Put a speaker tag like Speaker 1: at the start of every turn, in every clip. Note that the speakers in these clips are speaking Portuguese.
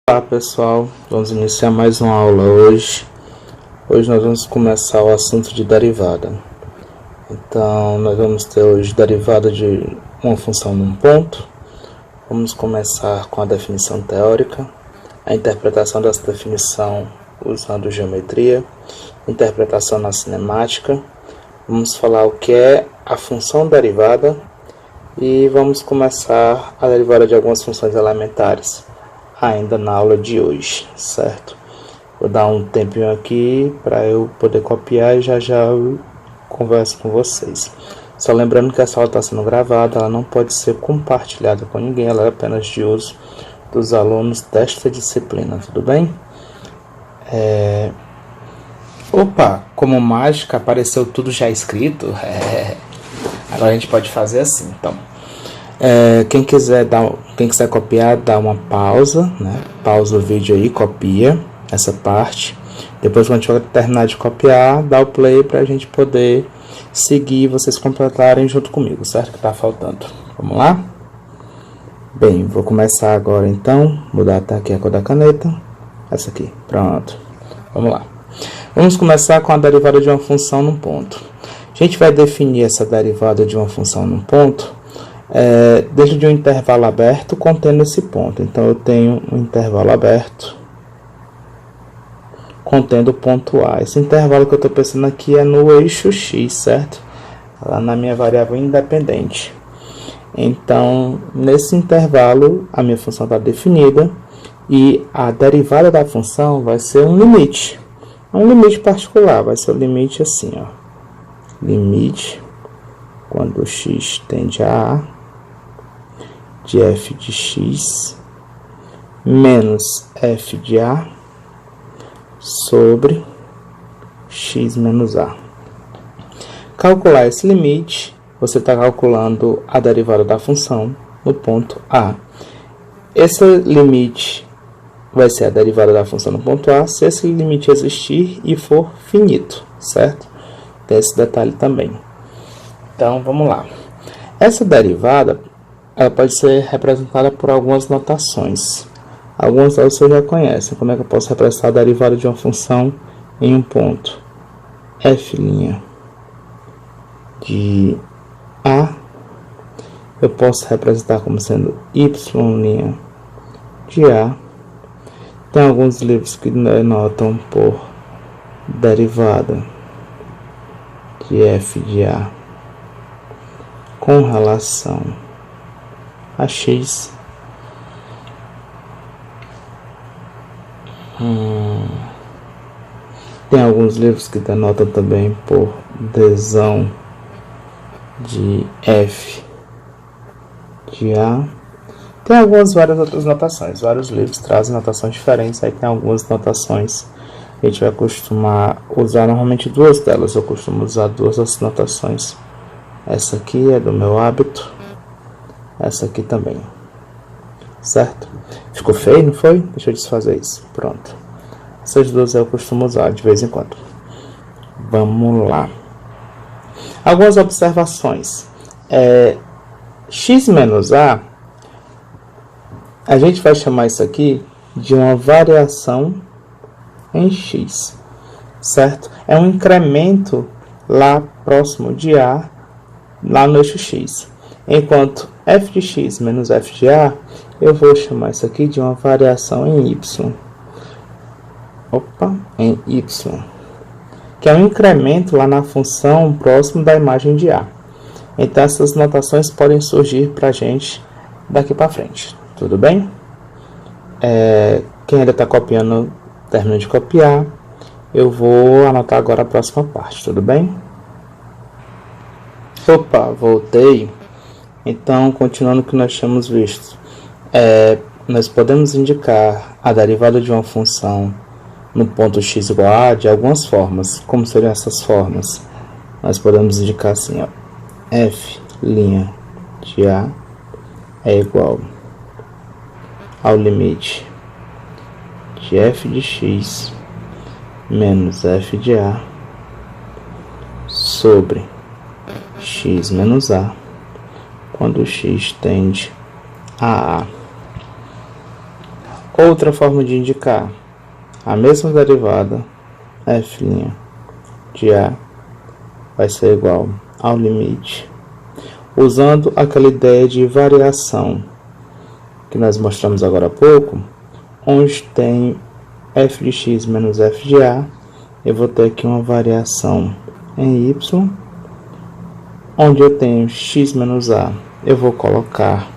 Speaker 1: Olá pessoal, vamos iniciar mais uma aula hoje. Hoje nós vamos começar o assunto de derivada. Então nós vamos ter hoje derivada de uma função num ponto. Vamos começar com a definição teórica, a interpretação dessa definição usando geometria, interpretação na cinemática. Vamos falar o que é a função derivada e vamos começar a derivada de algumas funções elementares ainda na aula de hoje, certo? Vou dar um tempinho aqui para eu poder copiar e já eu converso com vocês. Só lembrando que essa aula está sendo gravada, ela não pode ser compartilhada com ninguém, ela é apenas de uso dos alunos desta disciplina, tudo bem? Opa, como mágica apareceu tudo já escrito. Agora a gente pode fazer assim, então. Quem quiser copiar, dá uma pausa, né? Pausa o vídeo aí, copia essa parte. Depois, quando tiver terminar de copiar, dá o play para a gente poder seguir e vocês completarem junto comigo, certo? Que tá faltando. Vamos lá? Bem, vou começar agora então. Mudar até aqui a cor da caneta. Essa aqui, pronto. Vamos lá. Vamos começar com a derivada de uma função num ponto. A gente vai definir essa derivada de uma função num ponto dentro de um intervalo aberto contendo esse ponto. Então eu tenho um intervalo aberto contendo o ponto A. Esse intervalo que eu estou pensando aqui é no eixo X, certo? Lá na minha variável independente. Então, nesse intervalo, a minha função está definida e a derivada da função vai ser um limite. Um limite particular, vai ser o limite assim, ó. Limite, quando x tende a A, de f de x menos f de A sobre x menos A. Calcular esse limite, você está calculando a derivada da função no ponto A. Esse limite vai ser a derivada da função no ponto A se esse limite existir e for finito, certo? Tem esse detalhe também. Então, vamos lá. Essa derivada ela pode ser representada por algumas notações. Algumas delas você já conhece. Como é que eu posso representar a derivada de uma função em um ponto? F' de A, eu posso representar como sendo Y' de A. Tem alguns livros que denotam por derivada de F de A com relação a X. Tem alguns livros que denotam também por desão de F de A. Tem várias outras notações. Vários livros trazem notações diferentes. Aí tem algumas notações. A gente vai costumar usar normalmente duas delas. Eu costumo usar duas dessas notações. Essa aqui é do meu hábito. Essa aqui também. Certo? Ficou feio, não foi? Deixa eu desfazer isso. Pronto. Essas duas eu costumo usar de vez em quando. Vamos lá. Algumas observações. X menos A, a gente vai chamar isso aqui de uma variação em X. Certo? É um incremento lá próximo de A, lá no eixo X. Enquanto f de x menos f de A, eu vou chamar isso aqui de uma variação em Y. Em Y. Que é um incremento lá na função próximo da imagem de A. Então, essas notações podem surgir para a gente daqui para frente. Tudo bem? Quem ainda está copiando, termina de copiar. Eu vou anotar agora a próxima parte, tudo bem? Opa, voltei. Então, continuando o que nós tínhamos visto, nós podemos indicar a derivada de uma função no ponto x igual a de algumas formas. Como seriam essas formas? Nós podemos indicar assim, ó, f' de A é igual ao limite de f de x menos f de A sobre x menos A quando x tende a A. Outra forma de indicar a mesma derivada, f' de A vai ser igual ao limite, usando aquela ideia de variação que nós mostramos agora há pouco, onde tem f de x menos f de A, eu vou ter aqui uma variação em y, onde eu tenho x menos A, eu vou colocar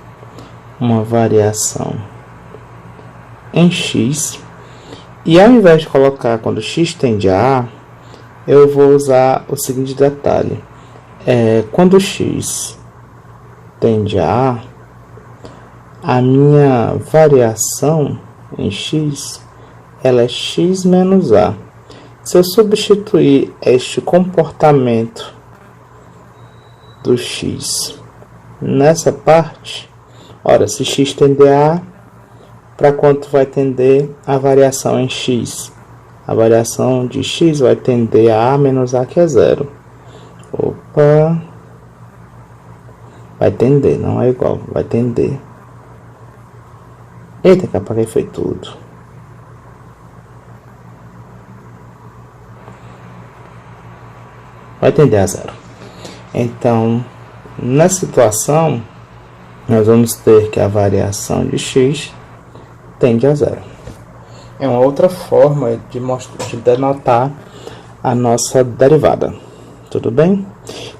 Speaker 1: uma variação em x, e ao invés de colocar quando x tende a A, eu vou usar o seguinte detalhe, quando x tende a A, a minha variação em x, ela é x menos A. Se eu substituir este comportamento do x nessa parte, ora, se x tender a A, para quanto vai tender a variação em x? A variação de x vai tender a menos A, que é zero. Opa! Vai tender, não é igual, vai tender. Eita, que apaguei foi tudo. Vai tender a zero. Então, nessa situação, nós vamos ter que a variação de x tende a zero. É uma outra forma de denotar a nossa derivada. Tudo bem?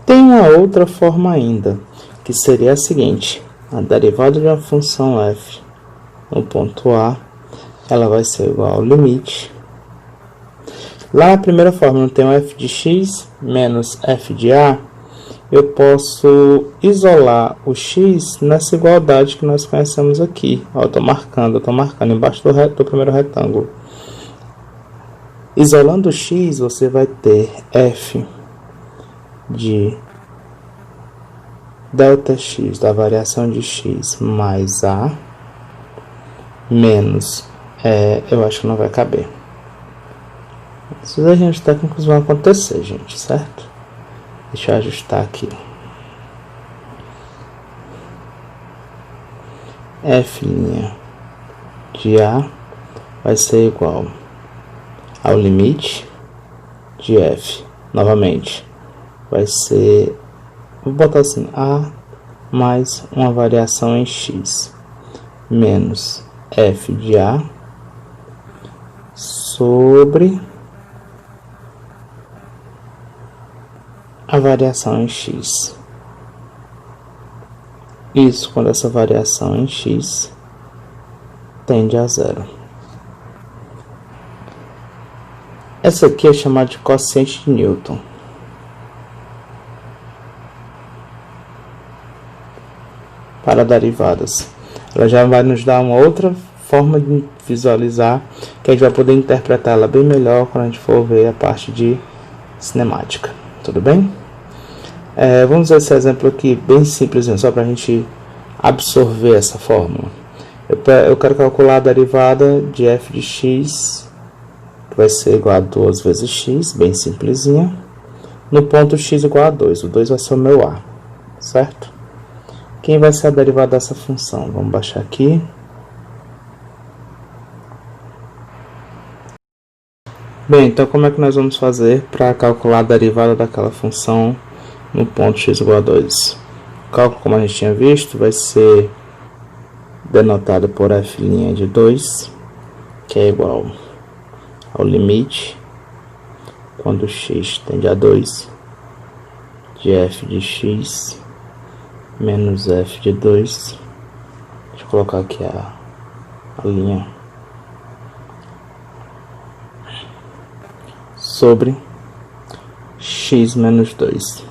Speaker 1: Tem uma outra forma ainda, que seria a seguinte: a derivada de uma função f no ponto A, ela vai ser igual ao limite. Lá na primeira forma, eu tenho f de x menos f de A, eu posso isolar o x nessa igualdade que nós conhecemos aqui. Ó, eu estou marcando embaixo do primeiro retângulo. Isolando o x, você vai ter f de delta x, da variação de x, mais A, menos, eu acho que não vai caber. Esses agentes técnicos vão acontecer, gente, certo? Deixa eu ajustar aqui. F' de A vai ser igual ao limite de f. Novamente, vai ser, vou botar assim, A mais uma variação em x, menos f de A sobre a variação em x. Isso quando essa variação em x tende a zero. Essa aqui é chamada de quociente de Newton. Para derivadas. Ela já vai nos dar uma outra forma de visualizar, que a gente vai poder interpretar ela bem melhor quando a gente for ver a parte de cinemática. Tudo bem? Vamos ver esse exemplo aqui, bem simples, só para a gente absorver essa fórmula. Eu quero calcular a derivada de f de x, que vai ser igual a 2 vezes x, bem simplesinha, no ponto x igual a 2. O 2 vai ser o meu A, certo? Quem vai ser a derivada dessa função? Vamos baixar aqui. Bem, então como é que nós vamos fazer para calcular a derivada daquela função no ponto x igual a 2? O cálculo, como a gente tinha visto, vai ser denotado por f' de 2, que é igual ao limite, quando x tende a 2, de f de x menos f de 2. Deixa eu colocar aqui a linha. Sobre x menos 2.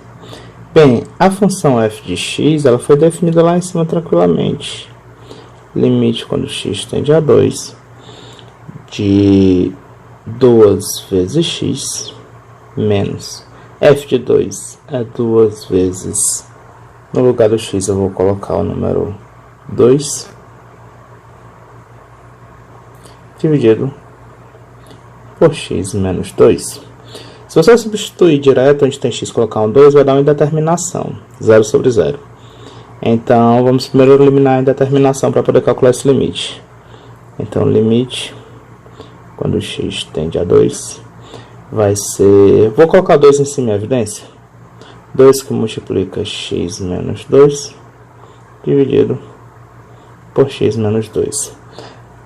Speaker 1: Bem, a função f de x, ela foi definida lá em cima tranquilamente. Limite quando x tende a 2, de 2 vezes x, menos f de 2 é 2 vezes, no lugar do x eu vou colocar o número 2, dividido por x menos 2. Se você substituir direto onde tem x e colocar um 2, vai dar uma indeterminação, 0 sobre 0. Então, vamos primeiro eliminar a indeterminação para poder calcular esse limite. Então, o limite, quando x tende a 2, vai ser... Vou colocar 2 em cima em evidência. 2 que multiplica x menos 2, dividido por x menos 2.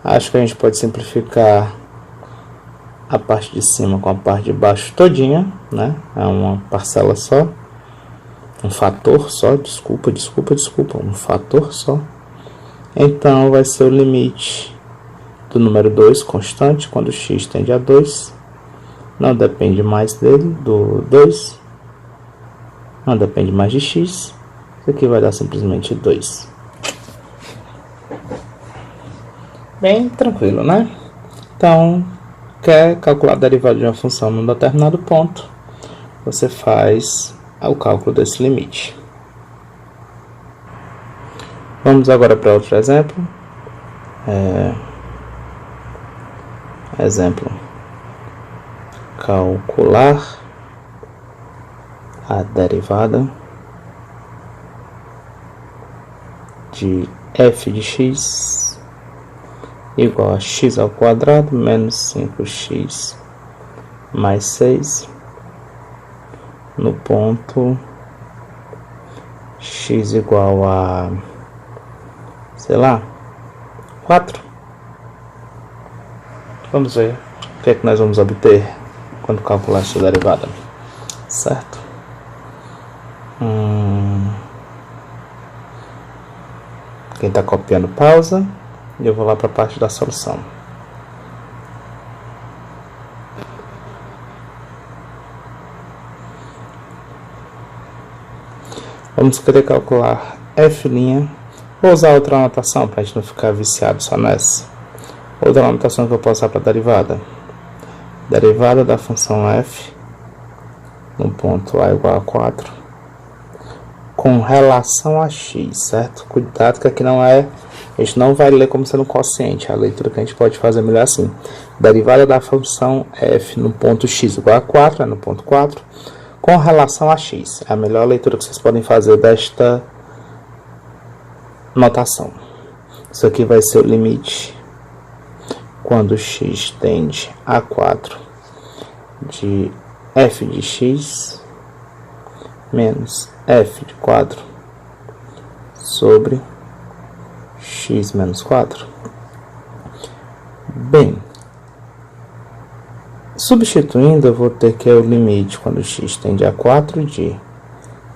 Speaker 1: Acho que a gente pode simplificar a parte de cima com a parte de baixo todinha, né? É uma parcela só. Um fator só, desculpa, um fator só. Então, vai ser o limite do número 2 constante, quando x tende a 2. Não depende mais dele, do 2. Não depende mais de x. Isso aqui vai dar simplesmente 2. Bem tranquilo, né? Então, quer calcular a derivada de uma função num determinado ponto, você faz o cálculo desse limite. Vamos agora para outro exemplo. Exemplo: calcular a derivada de f de x igual a x ao quadrado menos 5x mais 6 no ponto x igual a, sei lá, 4. Vamos ver o que é que nós vamos obter quando calcular essa derivada, certo? Quem está copiando, pausa, e eu vou lá para a parte da solução. Vamos querer calcular f'. Vou usar outra anotação para a gente não ficar viciado só nessa. Outra anotação que eu posso usar para a derivada. Derivada da função f no ponto a igual a 4 com relação a x, certo? Cuidado que aqui não é... A gente não vai ler como sendo quociente. A leitura que a gente pode fazer melhor assim. Derivada da função f no ponto x igual a 4, no ponto 4, com relação a x. É a melhor leitura que vocês podem fazer desta notação. Isso aqui vai ser o limite quando x tende a 4 de f de x menos f de 4 sobre x menos 4. Bem, substituindo, eu vou ter que o limite quando x tende a 4 de...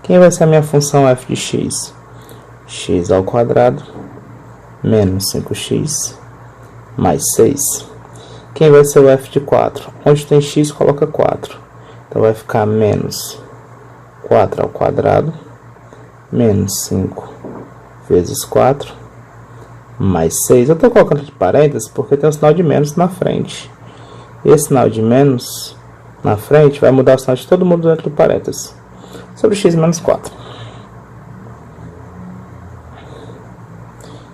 Speaker 1: Quem vai ser a minha função f de x? X ao quadrado menos 5x mais 6. Quem vai ser o f de 4? Onde tem x, coloca 4. Então, vai ficar menos 4 ao quadrado menos 5 vezes 4 mais 6. Eu estou colocando de parênteses porque tem um sinal de menos na frente. Esse sinal de menos na frente vai mudar o sinal de todo mundo dentro do parênteses. Sobre x menos 4.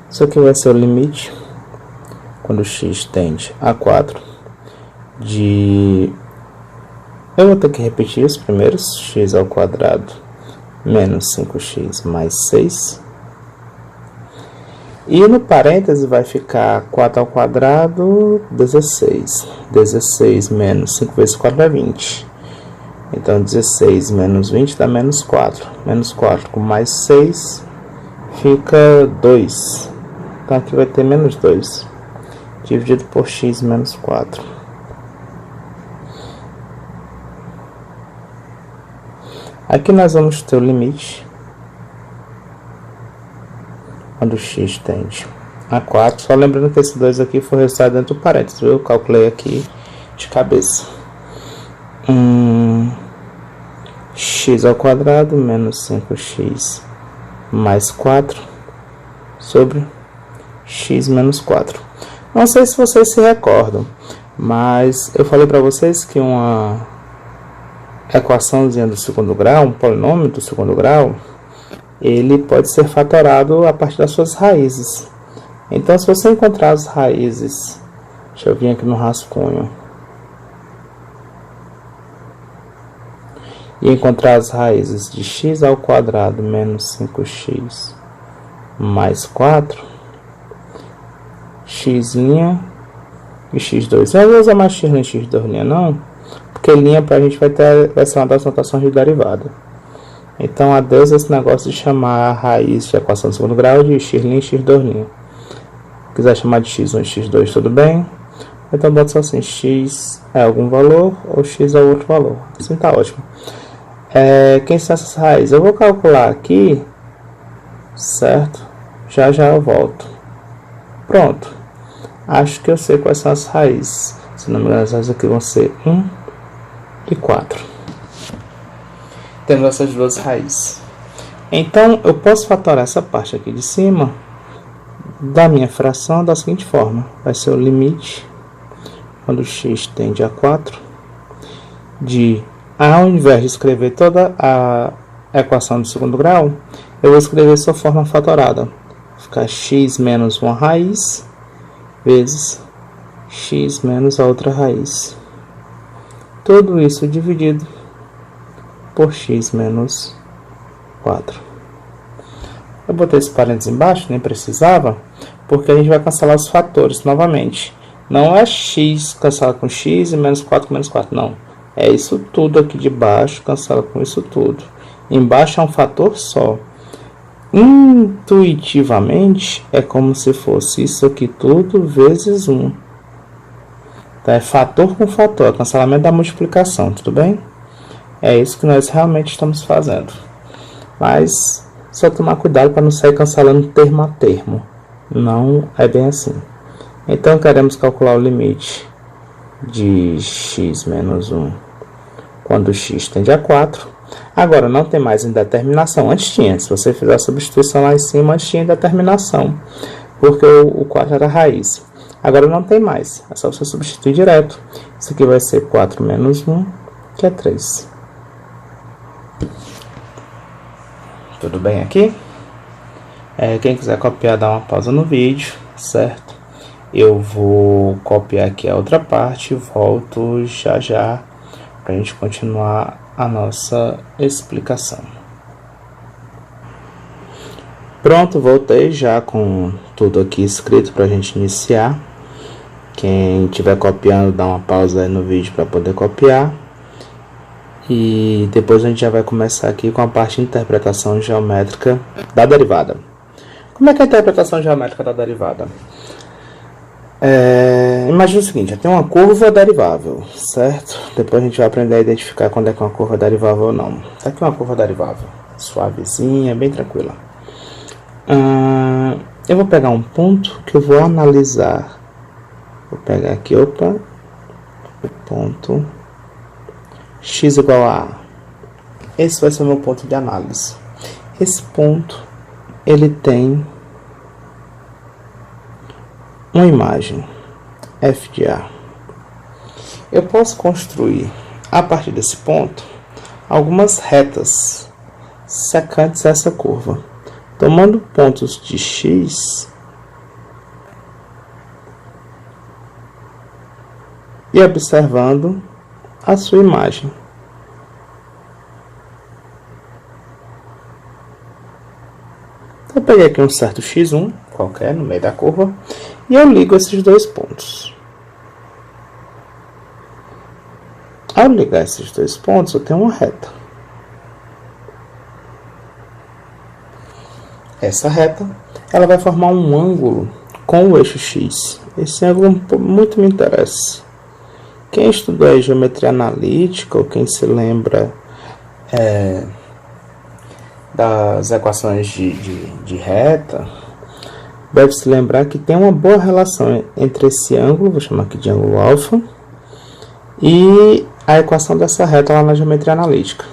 Speaker 1: Isso aqui vai ser o limite quando x tende a 4 de... Eu vou ter que repetir os primeiros. X ao quadrado menos 5x mais 6. E no parêntese vai ficar 4 ao quadrado, 16. 16 menos 5 vezes 4 é 20. Então, 16 menos 20 dá menos 4. Menos 4 com mais 6 fica 2. Então, aqui vai ter menos 2. Dividido por x menos 4. Aqui nós vamos ter o limite quando x tende a 4. Só lembrando que esse 2 aqui foi resultado dentro do parênteses, viu? Eu calculei aqui de cabeça. X ao quadrado menos 5x mais 4 sobre x menos 4. Não sei se vocês se recordam, mas eu falei para vocês que uma equaçãozinha do segundo grau, um polinômio do segundo grau, ele pode ser fatorado a partir das suas raízes. Então, se você encontrar as raízes, deixa eu vir aqui no rascunho, e encontrar as raízes de x ao quadrado menos 5x mais 4, x' e x2. Eu não vou usar mais x' e x2' não, porque linha pra gente vai ser uma das notações de derivada. Então, adeus esse negócio de chamar a raiz de equação de segundo grau de x' e x2'. Se quiser chamar de x1 e x2, tudo bem. Então, bota só assim, x é algum valor ou x é outro valor. Assim tá ótimo. Quem são essas raízes? Eu vou calcular aqui, certo? Já eu volto. Pronto. Acho que eu sei quais são as raízes. Se não me engano, essas aqui vão ser 1 e 4. Temos essas duas raízes. Então, eu posso fatorar essa parte aqui de cima da minha fração da seguinte forma. Vai ser o limite, quando x tende a 4, de, ao invés de escrever toda a equação de segundo grau, eu vou escrever sua forma fatorada. Vai ficar x menos uma raiz, vezes x menos a outra raiz. Tudo isso dividido por x menos 4. Eu botei esse parênteses embaixo, nem precisava, porque a gente vai cancelar os fatores novamente. Não é x cancela com x e menos 4 com menos 4, não. É isso tudo aqui de baixo, cancela com isso tudo. Embaixo é um fator só. Intuitivamente, é como se fosse isso aqui tudo vezes 1. Então, é fator com fator, é cancelamento da multiplicação, tudo bem? É isso que nós realmente estamos fazendo. Mas, só tomar cuidado para não sair cancelando termo a termo. Não é bem assim. Então, queremos calcular o limite de x menos 1 quando x tende a 4. Agora, não tem mais indeterminação. Antes tinha. Se você fizer a substituição lá em cima, antes tinha indeterminação, porque o 4 era a raiz. Agora não tem mais. É só você substituir direto. Isso aqui vai ser 4 menos 1, que é 3. Tudo bem aqui? Quem quiser copiar, dá uma pausa no vídeo, certo? Eu vou copiar aqui a outra parte e volto já para a gente continuar a nossa explicação. Pronto, voltei já com tudo aqui escrito para a gente iniciar. Quem estiver copiando, dá uma pausa aí no vídeo para poder copiar. E depois a gente já vai começar aqui com a parte de interpretação geométrica da derivada. Como é que é a interpretação geométrica da derivada? Imagina o seguinte, eu tenho uma curva derivável, certo? Depois a gente vai aprender a identificar quando é que uma curva derivável ou não. Tá aqui uma curva derivável, suavezinha, bem tranquila. Eu vou pegar um ponto que eu vou analisar. Vou pegar aqui, o ponto x igual a A. Esse vai ser o meu ponto de análise. Esse ponto, ele tem uma imagem, f de A. Eu posso construir, a partir desse ponto, algumas retas secantes a essa curva, tomando pontos de x e observando a sua imagem. Eu peguei aqui um certo x1 qualquer no meio da curva e eu ligo esses dois pontos. Ao ligar esses dois pontos, eu tenho uma reta. Essa reta, ela vai formar um ângulo com o eixo x. Esse ângulo muito me interessa. Quem estudou a geometria analítica, ou quem se lembra das equações de reta, deve se lembrar que tem uma boa relação entre esse ângulo, vou chamar aqui de ângulo alfa, e a equação dessa reta lá na geometria analítica.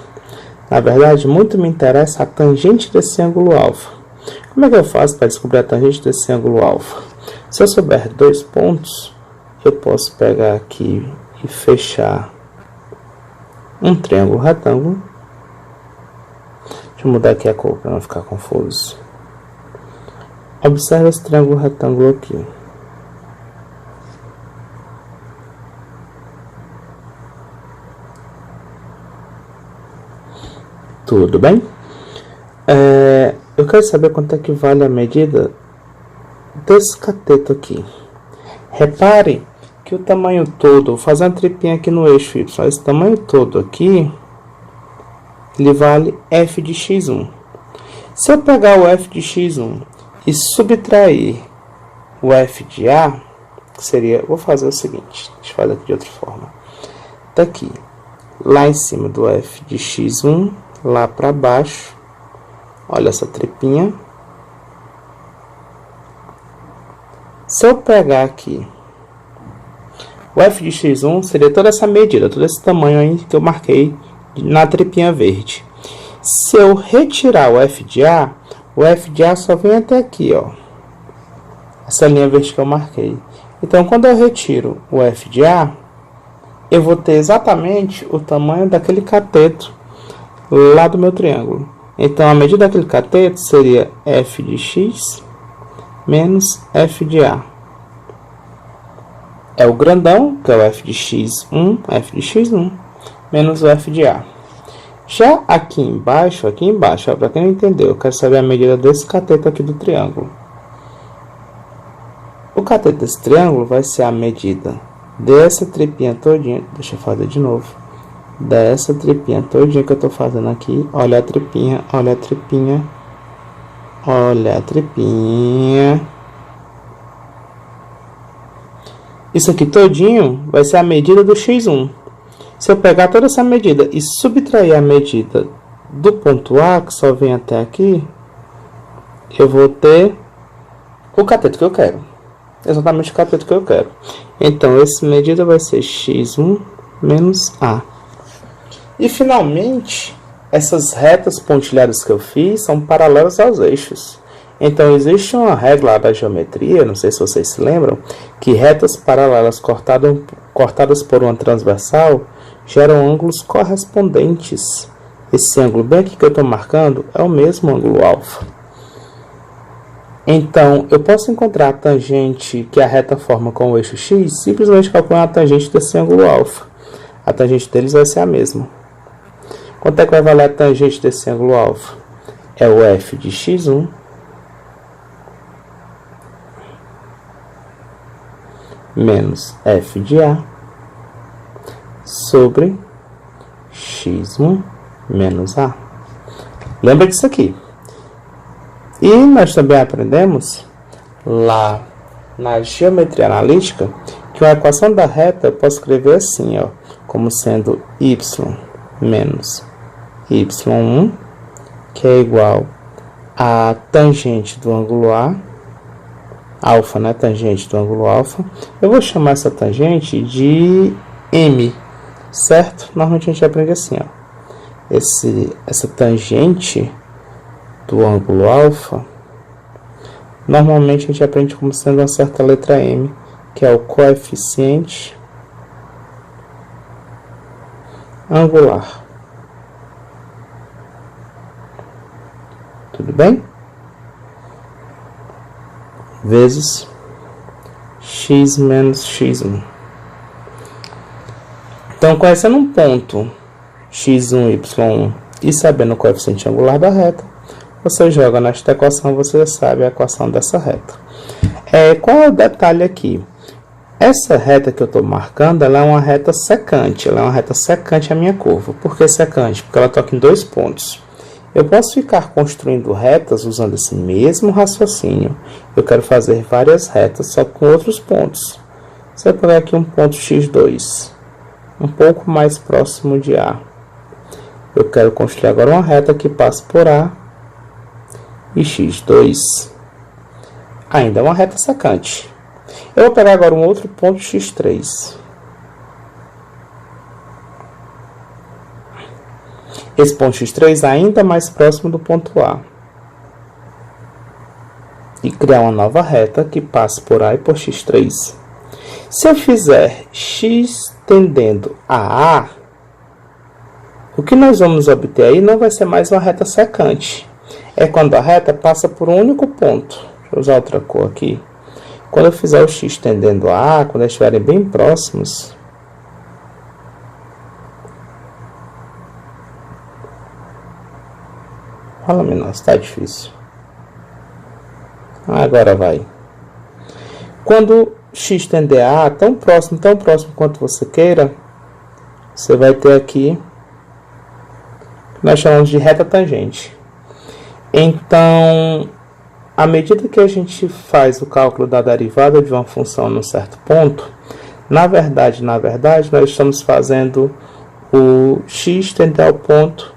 Speaker 1: Na verdade, muito me interessa a tangente desse ângulo alfa. Como é que eu faço para descobrir a tangente desse ângulo alfa? Se eu souber dois pontos, eu posso pegar aqui e fechar um triângulo retângulo. Deixa eu mudar aqui a cor para não ficar confuso. Observe esse triângulo retângulo aqui. Tudo bem? Eu quero saber quanto é que vale a medida desse cateto aqui. Repare que o tamanho todo, vou fazer uma tripinha aqui no eixo Y, esse tamanho todo aqui, ele vale f de x1. Se eu pegar o f de x1 e subtrair o f de a, que seria, vou fazer o seguinte, deixa eu fazer aqui de outra forma. Tá aqui, lá em cima do f de x1, lá para baixo, olha essa tripinha. Se eu pegar aqui, o f de x1 seria toda essa medida, todo esse tamanho aí que eu marquei na tripinha verde. Se eu retirar o f de a só vem até aqui, ó. Essa linha verde que eu marquei. Então, quando eu retiro o f de a, eu vou ter exatamente o tamanho daquele cateto lá do meu triângulo. Então, a medida daquele cateto seria f de x menos f de a. É o grandão, que é o f de x1, menos o f de a. Já aqui embaixo, ó, para quem não entendeu, eu quero saber a medida desse cateto aqui do triângulo. O cateto desse triângulo vai ser a medida dessa tripinha todinha, deixa eu fazer de novo, dessa tripinha todinha que eu tô fazendo aqui, olha a tripinha, olha a tripinha, olha a tripinha. Isso aqui todinho vai ser a medida do x1. Se eu pegar toda essa medida e subtrair a medida do ponto A, que só vem até aqui, eu vou ter o cateto que eu quero. Exatamente o cateto que eu quero. Então, essa medida vai ser x1 menos A. E, finalmente, essas retas pontilhadas que eu fiz são paralelas aos eixos. Então, existe uma regra da geometria, não sei se vocês se lembram, que retas paralelas cortadas por uma transversal geram ângulos correspondentes. Esse ângulo bem aqui que eu estou marcando é o mesmo ângulo alfa. Então, eu posso encontrar a tangente que a reta forma com o eixo x, simplesmente calculando a tangente desse ângulo alfa. A tangente deles vai ser a mesma. Quanto é que vai valer a tangente desse ângulo alfa? É o f de x1 menos f de a sobre x1 menos a. Lembra disso aqui. E nós também aprendemos lá na geometria analítica que uma equação da reta eu posso escrever assim, ó, como sendo y menos y1, que é igual a tangente do ângulo A, alfa, né? Tangente do ângulo alfa. Eu vou chamar essa tangente de M, certo? Normalmente a gente aprende assim, ó. Essa tangente do ângulo alfa, normalmente a gente aprende como sendo uma certa letra M, que é o coeficiente angular. Tudo bem? Vezes x menos x1. Então, conhecendo um ponto x1, y1 e sabendo o coeficiente angular da reta, você joga nesta equação, você já sabe a equação dessa reta. Qual é o detalhe aqui? Essa reta que eu estou marcando, ela é uma reta secante. Ela é uma reta secante a minha curva. Por que secante? Porque ela toca em dois pontos. Eu posso ficar construindo retas usando esse mesmo raciocínio. Eu quero fazer várias retas, só com outros pontos. Se eu pegar aqui um ponto x2, um pouco mais próximo de A, eu quero construir agora uma reta que passe por A e x2. Ainda é uma reta secante. Eu vou pegar agora um outro ponto x3. Esse ponto x3 ainda mais próximo do ponto A. E criar uma nova reta que passe por A e por x3. Se eu fizer x tendendo a A, o que nós vamos obter aí não vai ser mais uma reta secante. É quando a reta passa por um único ponto. Deixa eu usar outra cor aqui. Quando eu fizer o x tendendo a A, quando eles estiverem bem próximos, fala-me, nossa, está difícil. Agora vai. Quando x tender a tão próximo quanto você queira, você vai ter aqui, nós chamamos de reta tangente. Então, à medida que a gente faz o cálculo da derivada de uma função num certo ponto, na verdade, nós estamos fazendo o x tender ao ponto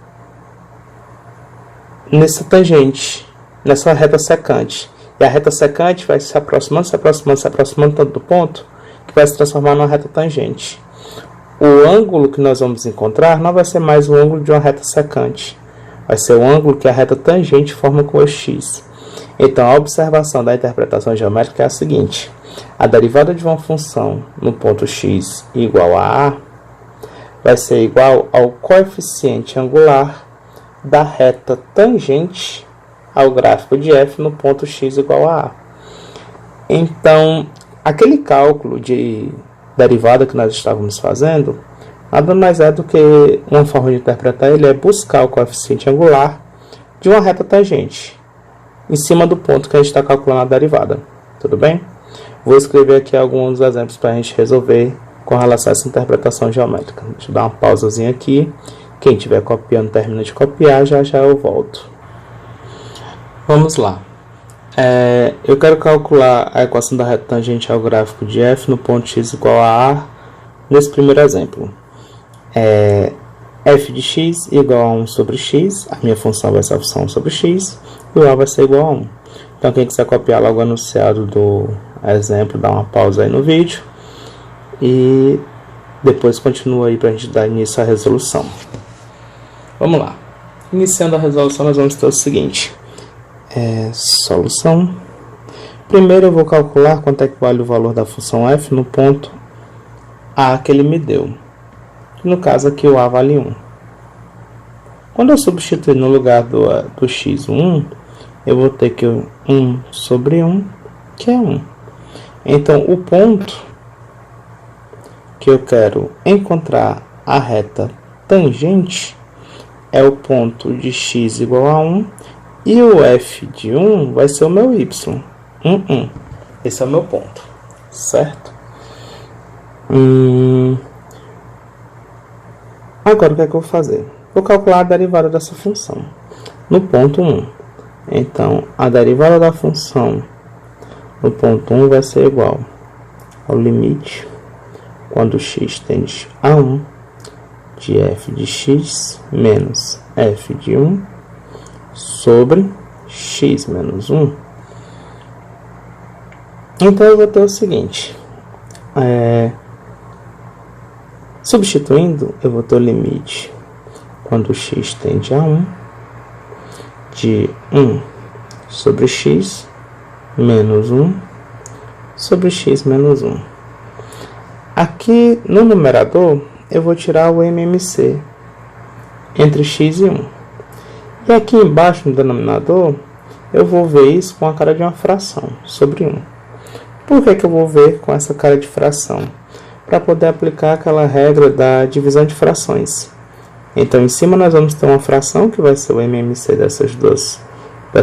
Speaker 1: nessa tangente, nessa reta secante. E a reta secante vai se aproximando tanto do ponto, que vai se transformar numa reta tangente. O ângulo que nós vamos encontrar não vai ser mais o ângulo de uma reta secante, vai ser o ângulo que a reta tangente forma com o x. Então, a observação da interpretação geométrica é a seguinte: a derivada de uma função no ponto x igual a vai ser igual ao coeficiente angular da reta tangente ao gráfico de f no ponto x igual a. Então, aquele cálculo de derivada que nós estávamos fazendo, nada mais é do que uma forma de interpretar ele é buscar o coeficiente angular de uma reta tangente em cima do ponto que a gente está calculando a derivada. Tudo bem? Vou escrever aqui alguns exemplos para a gente resolver com relação a essa interpretação geométrica. Deixa eu dar uma pausazinha aqui. Quem estiver copiando, termina de copiar, já eu volto. Vamos lá. Eu quero calcular a equação da reta tangente ao gráfico de f no ponto x igual a nesse primeiro exemplo. F de x igual a 1 sobre x, a minha função vai ser a função sobre x, e o a vai ser igual a 1. Então, quem quiser copiar logo o enunciado do exemplo, dá uma pausa aí no vídeo, e depois continua aí para a gente dar início à resolução. Vamos lá. Iniciando a resolução, nós vamos ter o seguinte. Solução. Primeiro eu vou calcular quanto é que vale o valor da função f no ponto a que ele me deu. No caso aqui o a vale 1. Quando eu substituir no lugar do x 1, eu vou ter que 1 sobre 1, que é 1. Então o ponto que eu quero encontrar a reta tangente é o ponto de x igual a 1, e o f de 1 vai ser o meu y. 1. Esse é o meu ponto, certo? Agora o que é que eu vou fazer? Vou calcular a derivada dessa função no ponto 1. Então, a derivada da função no ponto 1 vai ser igual ao limite, quando x tende a 1, de f de x menos f de 1 sobre x menos 1. Então, eu vou ter o seguinte. Substituindo, eu vou ter o limite, quando x tende a 1, de 1 sobre x menos 1 sobre x menos 1. Aqui no numerador, eu vou tirar o MMC entre x e 1. E aqui embaixo no denominador, eu vou ver isso com a cara de uma fração sobre 1. Por que eu vou ver com essa cara de fração? Para poder aplicar aquela regra da divisão de frações. Então, em cima nós vamos ter uma fração, que vai ser o MMC dessa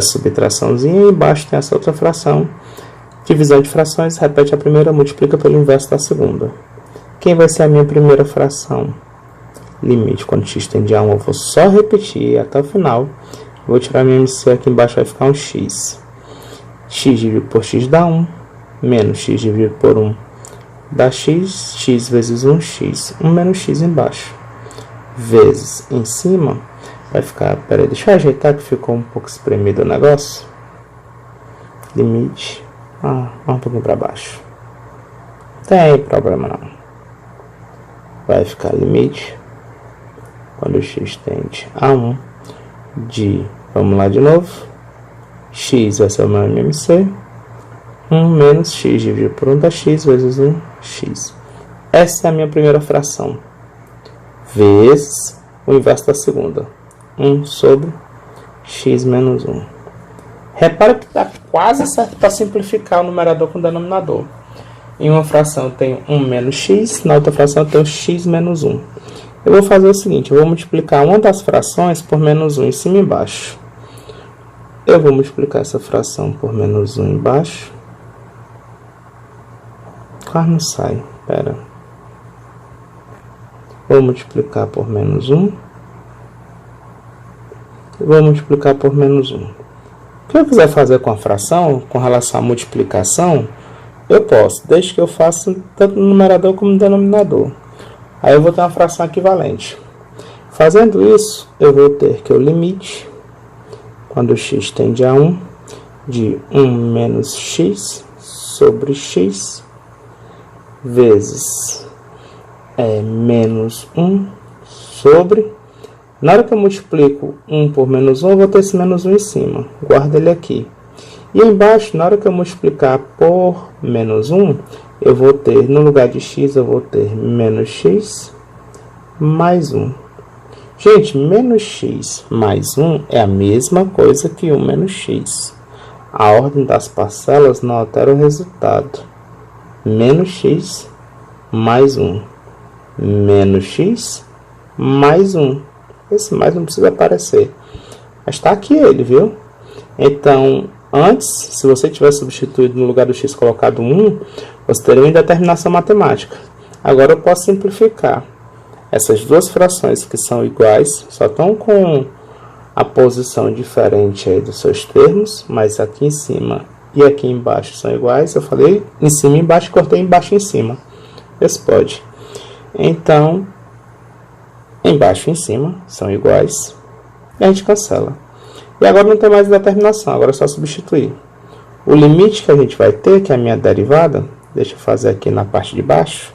Speaker 1: subtraçãozinha, e embaixo tem essa outra fração. Divisão de frações, repete a primeira, multiplica pelo inverso da segunda. Quem vai ser a minha primeira fração? Limite, quando x tende a 1, eu vou só repetir até o final. Vou tirar a minha MC, aqui embaixo vai ficar um x. X dividido por x dá 1, menos x dividido por 1 dá x, x vezes 1, x. 1 menos x embaixo. Vezes em cima, vai ficar... Peraí, deixa eu ajeitar que ficou um pouco espremido o negócio. Limite. Vamos um pouquinho para baixo. Não tem problema não. Vai ficar limite, quando x tende a 1, de... Vamos lá de novo. X vai ser o meu MMC. 1 menos x dividido por 1 dá x vezes 1, x. Essa é a minha primeira fração. Vezes o inverso da segunda. 1 sobre x menos 1. Repara que está quase certo para simplificar o numerador com o denominador. Em uma fração eu tenho 1 menos x, na outra fração eu tenho x menos 1. Eu vou fazer o seguinte, eu vou multiplicar uma das frações por menos 1 em cima e embaixo. Eu vou multiplicar essa fração por menos 1 embaixo. multiplicar não sai. Pera. Vou multiplicar por menos 1. Vou multiplicar por menos 1. O que eu quiser fazer com a fração, com relação à multiplicação, eu posso, desde que eu faça tanto no numerador como no denominador. Aí eu vou ter uma fração equivalente. Fazendo isso, eu vou ter que o limite, quando x tende a 1, de 1 menos x sobre x, vezes menos 1 sobre... Na hora que eu multiplico 1 por menos 1, eu vou ter esse menos 1 em cima. Guarda ele aqui. E embaixo, na hora que eu multiplicar por menos 1, eu vou ter, no lugar de x, eu vou ter menos x mais 1. Gente, menos x mais 1 é a mesma coisa que 1 menos x. A ordem das parcelas não altera o resultado. Menos x mais 1. Menos x mais 1. Esse mais não precisa aparecer. Mas está aqui ele, viu? Então, antes, se você tivesse substituído no lugar do x colocado 1, você teria uma indeterminação matemática. Agora eu posso simplificar. Essas duas frações que são iguais, só estão com a posição diferente aí dos seus termos, mas aqui em cima e aqui embaixo são iguais. Eu falei em cima e embaixo, cortei embaixo e em cima. Esse pode. Então, embaixo e em cima são iguais. E a gente cancela. E agora não tem mais determinação, agora é só substituir. O limite que a gente vai ter, que é a minha derivada, deixa eu fazer aqui na parte de baixo.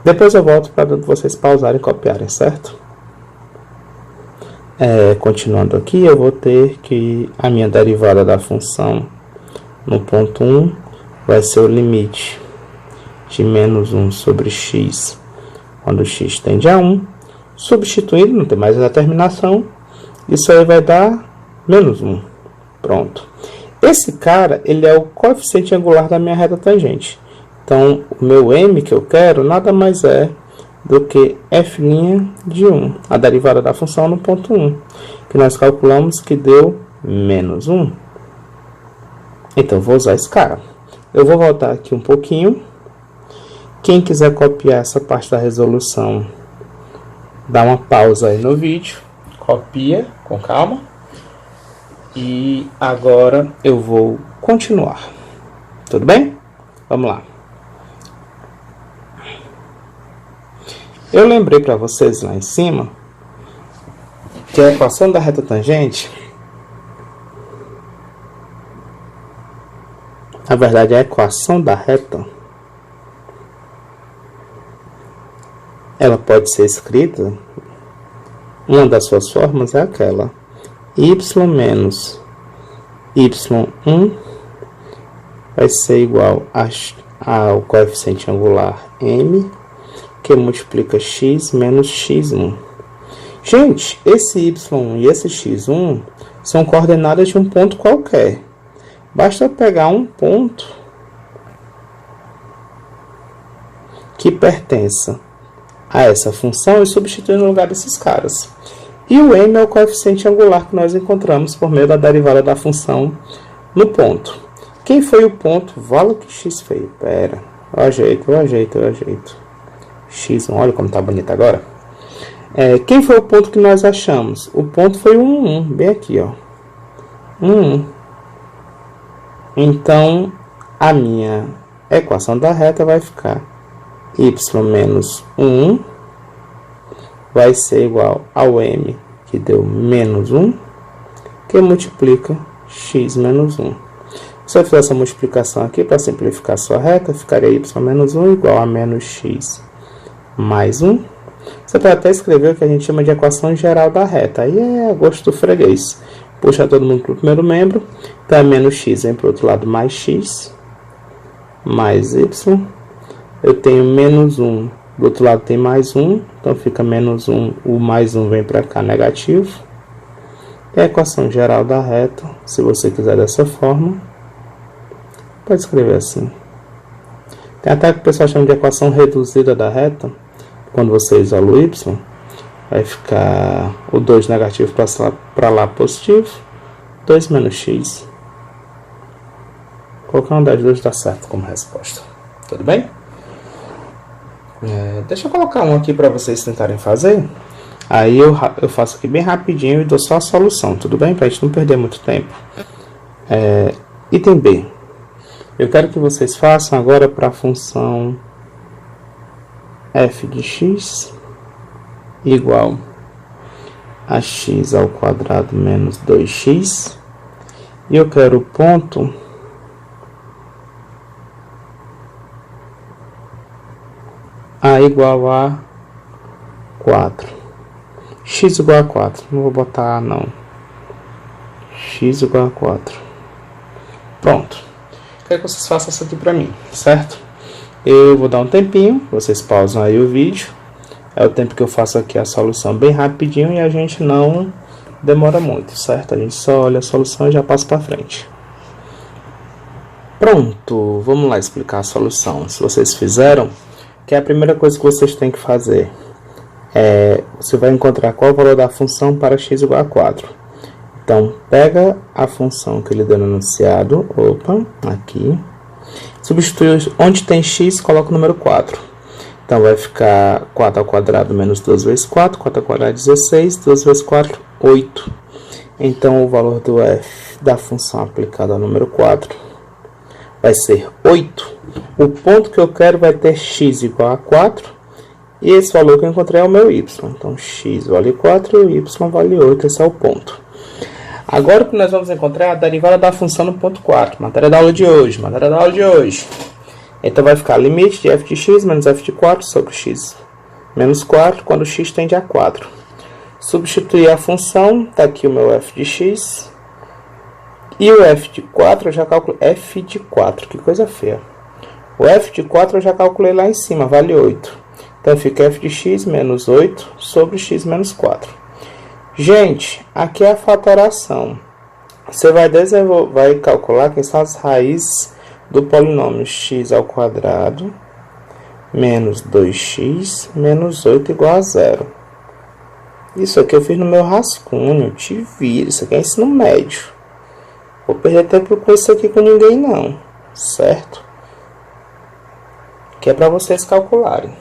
Speaker 1: Depois eu volto para vocês pausarem e copiarem, certo? Continuando aqui, eu vou ter que a minha derivada da função no ponto 1 vai ser o limite de menos 1 sobre x, quando x tende a 1. Substituindo, não tem mais a determinação, isso aí vai dar menos 1. Pronto. Esse cara, ele é o coeficiente angular da minha reta tangente. Então, o meu m que eu quero nada mais é do que f' de 1, a derivada da função no ponto 1, que nós calculamos que deu menos 1. Então, eu vou usar esse cara. Eu vou voltar aqui um pouquinho. Quem quiser copiar essa parte da resolução, dá uma pausa aí no vídeo, copia com calma. E agora eu vou continuar. Tudo bem? Vamos lá. Eu lembrei para vocês lá em cima que a equação da reta tangente, na verdade, a equação da reta, ela pode ser escrita, uma das suas formas é aquela, y menos y1 vai ser igual ao coeficiente angular m, que multiplica x menos x1. Gente, esse y1 e esse x1 são coordenadas de um ponto qualquer. Basta pegar um ponto que pertença a essa função e substituir no lugar desses caras. E o m é o coeficiente angular que nós encontramos por meio da derivada da função no ponto. Quem foi o ponto? Vala que x feio. Pera. Eu ajeito. x1, olha como tá bonito agora. Quem foi o ponto que nós achamos? O ponto foi o 1, bem aqui, ó. 1. Então, a minha equação da reta vai ficar y menos 1 vai ser igual ao m, que deu menos 1, que multiplica x menos 1. Se eu fizer essa multiplicação aqui, para simplificar a sua reta, ficaria y menos 1 igual a menos x mais 1. Você pode até escrever o que a gente chama de equação geral da reta. Aí é a gosto do freguês. Puxa todo mundo para o primeiro membro. Então, é menos x vem para o outro lado mais x. Mais y. Eu tenho menos 1. Do outro lado tem mais 1. Então, fica menos 1. O mais 1 vem para cá negativo. E a equação geral da reta, se você quiser dessa forma, pode escrever assim. Tem até que o pessoal chama de equação reduzida da reta. Quando você isola o y, vai ficar o 2 negativo para lá positivo, 2 menos x. Qualquer uma das duas dá certo como resposta. Tudo bem? Deixa eu colocar um aqui para vocês tentarem fazer. Aí eu faço aqui bem rapidinho e dou só a solução, tudo bem? Para a gente não perder muito tempo. Item B. Eu quero que vocês façam agora para a função f de x igual a x ao quadrado menos 2x. E eu quero o ponto a igual a 4. X igual a 4. Não vou botar A, não. X igual a 4. Pronto. Quero que vocês façam isso aqui pra mim, certo? Eu vou dar um tempinho. Vocês pausam aí o vídeo. É o tempo que eu faço aqui a solução bem rapidinho e a gente não demora muito, certo? A gente só olha a solução e já passa pra frente. Pronto. Vamos lá explicar a solução. Se vocês fizeram, que é a primeira coisa que vocês têm que fazer. Você vai encontrar qual é o valor da função para x igual a 4. Então, pega a função que ele deu no enunciado, aqui, substitui onde tem x, coloca o número 4. Então, vai ficar 4 ao quadrado menos 2 vezes 4, 4 ao quadrado 16, 2 vezes 4, 8. Então, o valor do f da função aplicada ao número 4 vai ser 8. O ponto que eu quero vai ter x igual a 4. E esse valor que eu encontrei é o meu y. Então, x vale 4 e o y vale 8. Esse é o ponto. Agora, o que nós vamos encontrar é a derivada da função no ponto 4. Matéria da aula de hoje. Então, vai ficar limite de f de x menos f de 4 sobre x menos 4, quando x tende a 4. Substituir a função. Está aqui o meu f de x. E o f de 4, eu já calculei. F de 4, que coisa feia. O f de 4 eu já calculei lá em cima, vale 8. Então, fica f de x menos 8 sobre x menos 4. Gente, aqui é a fatoração. Você vai calcular quem são as raízes do polinômio x ao quadrado menos 2x menos 8 igual a 0. Isso aqui eu fiz no meu rascunho, te vira. Isso aqui é ensino médio. Vou perder tempo com isso aqui com ninguém não, certo? Que é para vocês calcularem.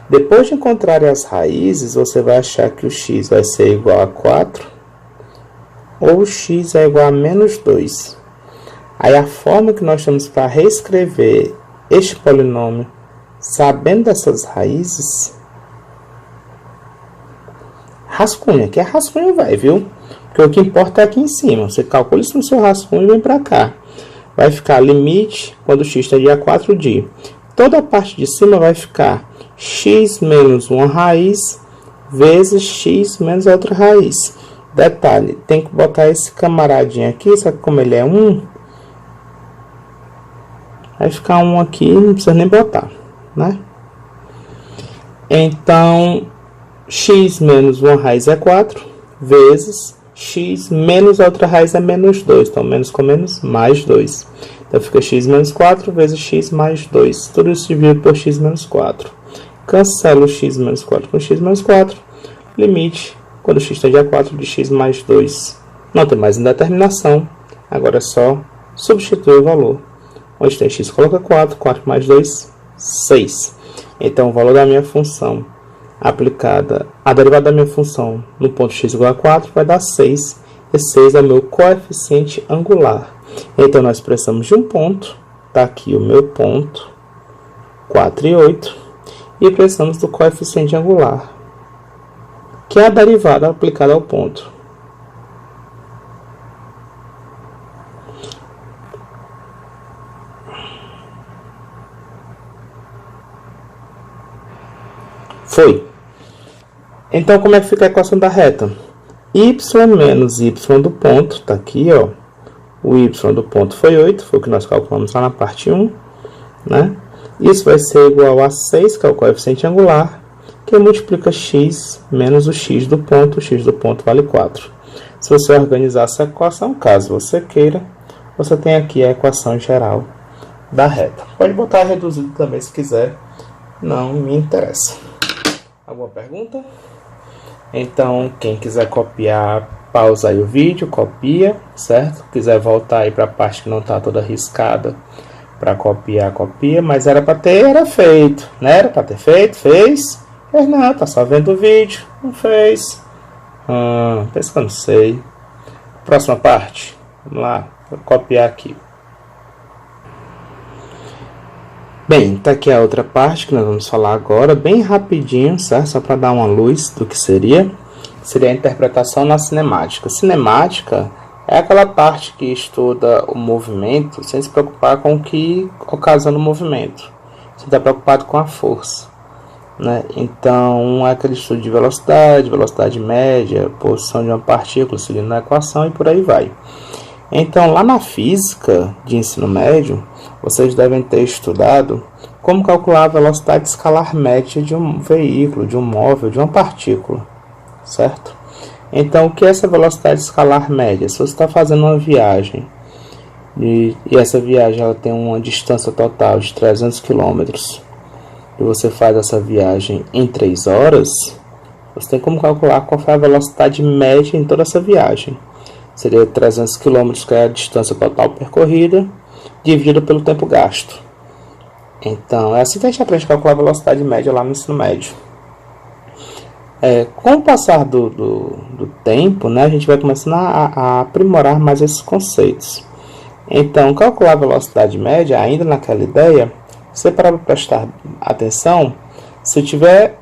Speaker 1: Depois de encontrarem as raízes, você vai achar que o x vai ser igual a 4 ou o x é igual a menos 2. Aí a forma que nós temos para reescrever este polinômio, sabendo dessas raízes, rascunho. Aqui é rascunho, viu? Porque o que importa é aqui em cima. Você calcula isso no seu rascunho e vem para cá. Vai ficar limite, quando o x tende a 4, de toda a parte de cima vai ficar x menos uma raiz vezes x menos outra raiz. Detalhe, tem que botar esse camaradinho aqui, só que como ele é 1, vai ficar 1 aqui, não precisa nem botar, né? Então, x menos uma raiz é 4, vezes x menos a outra raiz é menos 2. Então, menos com menos, mais 2. Então, fica x menos 4 vezes x mais 2. Tudo isso dividido por x menos 4. Cancela o x menos 4 com x menos 4. Limite, quando x tende a 4, de x mais 2. Não tem mais indeterminação. Agora é só substituir o valor. Onde tem x, coloca 4. 4 mais 2, 6. Então, o valor da minha função aplicada, a derivada da minha função no ponto x igual a 4 vai dar 6. E 6 é o meu coeficiente angular. Então, nós precisamos de um ponto. Está aqui o meu ponto, 4 e 8. E precisamos do coeficiente angular, que é a derivada aplicada ao ponto. Foi. Então, como é que fica a equação da reta? Y menos y do ponto, está aqui, ó. O y do ponto foi 8, foi o que nós calculamos lá na parte 1, né? Isso vai ser igual a 6, que é o coeficiente angular, que multiplica x menos o x do ponto vale 4. Se você organizar essa equação, caso você queira, você tem aqui a equação geral da reta. Pode botar reduzido também se quiser, não me interessa. Alguma pergunta? Então, quem quiser copiar, pausa aí o vídeo, copia, certo? Quiser voltar aí para a parte que não está toda riscada para copiar, copia, mas era para ter, era feito, né? Era para ter feito, fez? Fez não, tá só vendo o vídeo, não fez. Pensa que eu não sei. Próxima parte, vamos lá, vou copiar aqui. Bem, tá aqui a outra parte que nós vamos falar agora, bem rapidinho, certo? Só para dar uma luz do que seria a interpretação na cinemática. Cinemática é aquela parte que estuda o movimento sem se preocupar com o que ocasiona o movimento. Você está preocupado com a força, né? Então, é aquele estudo de velocidade, velocidade média, posição de uma partícula seguindo a equação e por aí vai. Então, lá na física de ensino médio, vocês devem ter estudado como calcular a velocidade escalar média de um veículo, de um móvel, de uma partícula, certo? Então, o que é essa velocidade escalar média? Se você está fazendo uma viagem e essa viagem ela tem uma distância total de 300 km e você faz essa viagem em 3 horas, você tem como calcular qual foi a velocidade média em toda essa viagem. Seria 300 km, que é a distância total percorrida, dividido pelo tempo gasto. Então, é assim que a gente aprende a calcular a velocidade média lá no ensino médio. Com o passar do tempo, né, a gente vai começando a aprimorar mais esses conceitos. Então, calcular a velocidade média, ainda naquela ideia, você para prestar atenção, se tiver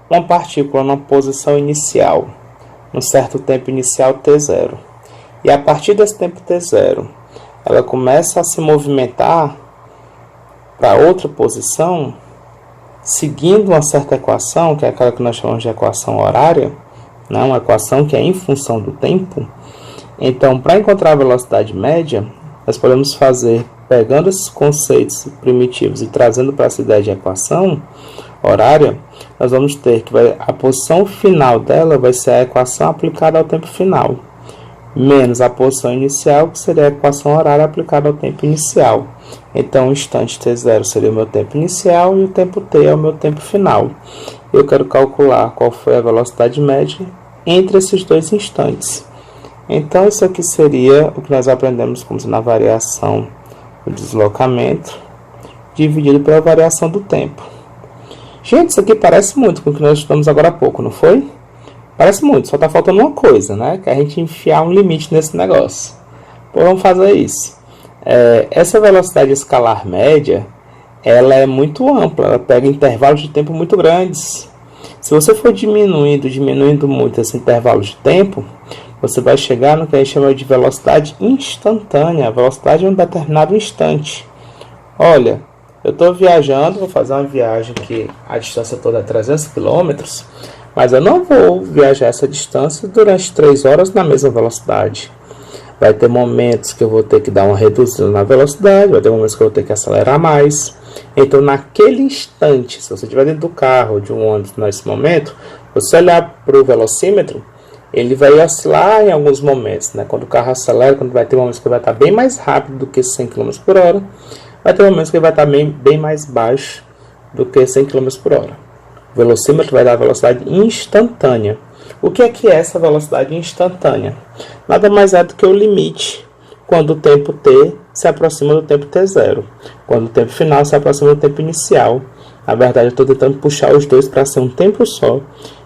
Speaker 1: uma partícula numa posição inicial, num certo tempo inicial t0, e a partir desse tempo t0, ela começa a se movimentar para outra posição, seguindo uma certa equação, que é aquela que nós chamamos de equação horária, né? Uma equação que é em função do tempo. Então, para encontrar a velocidade média, nós podemos fazer, pegando esses conceitos primitivos e trazendo para essa ideia de equação horária, nós vamos ter que a posição final dela vai ser a equação aplicada ao tempo final, menos a posição inicial, que seria a equação horária aplicada ao tempo inicial. Então, o instante t0 seria o meu tempo inicial e o tempo t é o meu tempo final. Eu quero calcular qual foi a velocidade média entre esses dois instantes. Então, isso aqui seria o que nós aprendemos como na variação do deslocamento, dividido pela variação do tempo. Gente, isso aqui parece muito com o que nós estudamos agora há pouco, não foi? Parece muito, só está faltando uma coisa, né? Que é a gente enfiar um limite nesse negócio. Então, vamos fazer isso. Essa velocidade escalar média, ela é muito ampla, ela pega intervalos de tempo muito grandes. Se você for diminuindo muito esse intervalo de tempo, você vai chegar no que a gente chama de velocidade instantânea, a velocidade em um determinado instante. Olha, eu estou viajando, vou fazer uma viagem que a distância toda é 300 km, mas eu não vou viajar essa distância durante 3 horas na mesma velocidade. Vai ter momentos que eu vou ter que dar uma reduzida na velocidade, vai ter momentos que eu vou ter que acelerar mais. Então, naquele instante, se você estiver dentro do carro ou de um ônibus nesse momento, você olhar para o velocímetro, ele vai oscilar em alguns momentos, né? Quando o carro acelera, quando vai ter momentos que ele vai estar bem mais rápido do que 100 km por hora, vai ter momentos que ele vai estar bem mais baixo do que 100 km por hora. O velocímetro vai dar a velocidade instantânea. O que é essa velocidade instantânea? Nada mais é do que o limite quando o tempo t se aproxima do tempo t0. Quando o tempo final se aproxima do tempo inicial. Na verdade, eu estou tentando puxar os dois para ser um tempo só.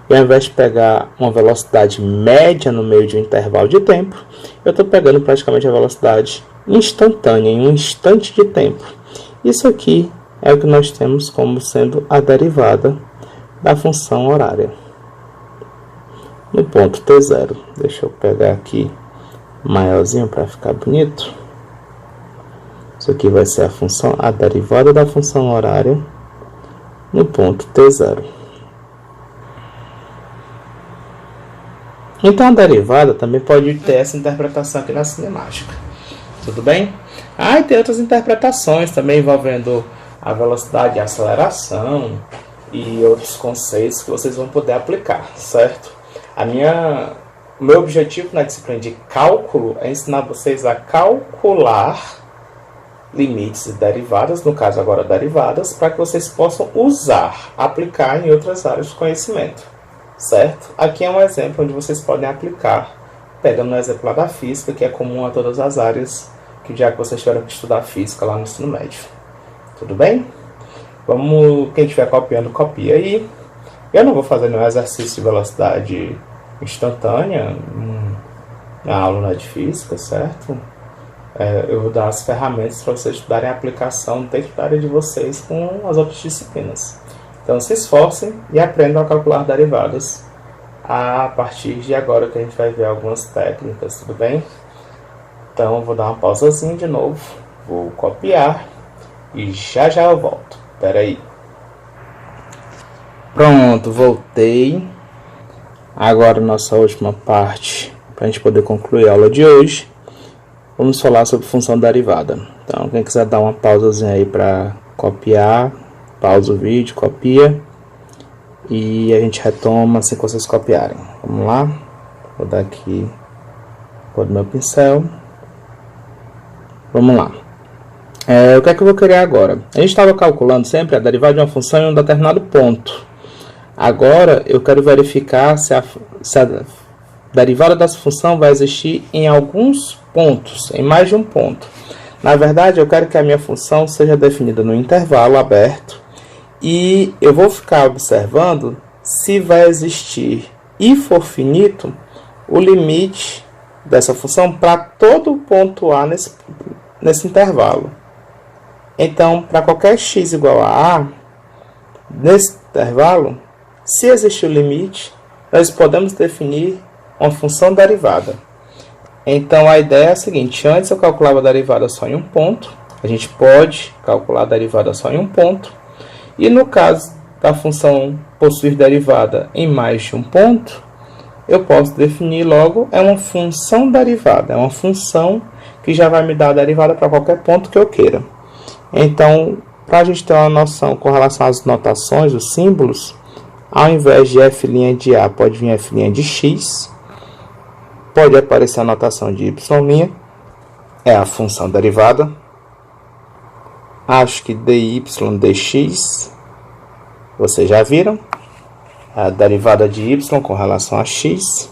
Speaker 1: E ao invés de pegar uma velocidade média no meio de um intervalo de tempo, eu estou pegando praticamente a velocidade instantânea, em um instante de tempo. Isso aqui é o que nós temos como sendo a derivada da função horária. No ponto t0, deixa eu pegar aqui maiorzinho para ficar bonito. Isso aqui vai ser a derivada da função horária no ponto t0. Então a derivada também pode ter essa interpretação aqui na cinemática. Tudo bem? E tem outras interpretações também envolvendo a velocidade e a aceleração e outros conceitos que vocês vão poder aplicar, certo? O meu objetivo na disciplina de cálculo é ensinar vocês a calcular limites e derivadas, no caso agora derivadas, para que vocês possam aplicar em outras áreas de conhecimento, certo? Aqui é um exemplo onde vocês podem aplicar pegando no exemplo lá da física, que é comum a todas as áreas, que já que vocês tiveram que estudar física lá no ensino médio. Tudo bem? Vamos, quem estiver copiando, copia aí. Eu não vou fazer nenhum exercício de velocidade instantânea na aula de física, certo? Eu vou dar as ferramentas para vocês estudarem a aplicação dentro da área de vocês com as outras disciplinas. Então se esforcem e aprendam a calcular derivadas a partir de agora, que a gente vai ver algumas técnicas, tudo bem? Então vou dar uma pausazinha de novo, vou copiar e já eu volto. Espera aí. Pronto, voltei. Agora nossa última parte, para a gente poder concluir a aula de hoje. Vamos falar sobre função derivada. Então, quem quiser dar uma pausazinha aí para copiar, pausa o vídeo, copia. E a gente retoma assim que vocês copiarem. Vamos lá? Vou dar aqui o meu pincel. Vamos lá. O que é que eu vou criar agora? A gente estava calculando sempre a derivada de uma função em um determinado ponto. Agora eu quero verificar se a derivada dessa função vai existir em alguns pontos, em mais de um ponto. Na verdade, eu quero que a minha função seja definida no intervalo aberto e eu vou ficar observando se vai existir e for finito o limite dessa função para todo ponto A nesse intervalo. Então, para qualquer x igual a A, nesse intervalo, se existir o limite, nós podemos definir uma função derivada. Então, a ideia é a seguinte: antes eu calculava a derivada só em um ponto, a gente pode calcular a derivada só em um ponto, e no caso da função possuir derivada em mais de um ponto, eu posso definir logo, é uma função derivada, é uma função que já vai me dar a derivada para qualquer ponto que eu queira. Então, para a gente ter uma noção com relação às notações, os símbolos, ao invés de f' de A, pode vir f' de x, pode aparecer a notação de y', é a função derivada. Acho que dy dx, vocês já viram, a derivada de y com relação a x,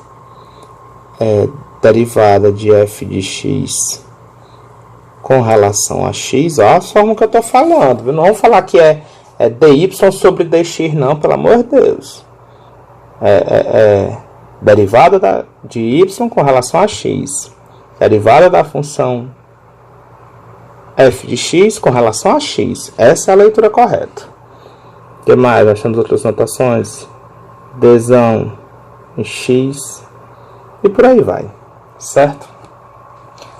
Speaker 1: derivada de f de x com relação a x, olha a forma que eu estou falando, viu? Não vamos falar que é dy sobre dx, não, pelo amor de Deus. Derivada de y com relação a x, derivada da função f de x com relação a x. Essa é a leitura correta. O que mais? Nós temos outras notações, dzão em x, e por aí vai, certo?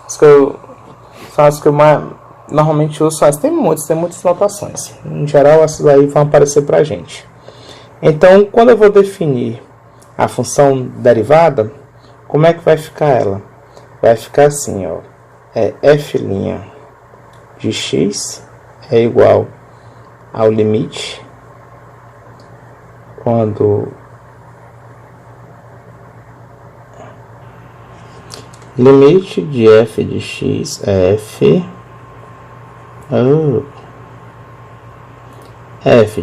Speaker 1: São as que eu normalmente uso, tem muitas notações. Em geral, essas aí vão aparecer para a gente. Então, quando eu vou definir a função derivada, como é que vai ficar ela? Vai ficar assim, ó, f' de x é igual ao limite quando limite de f de x é f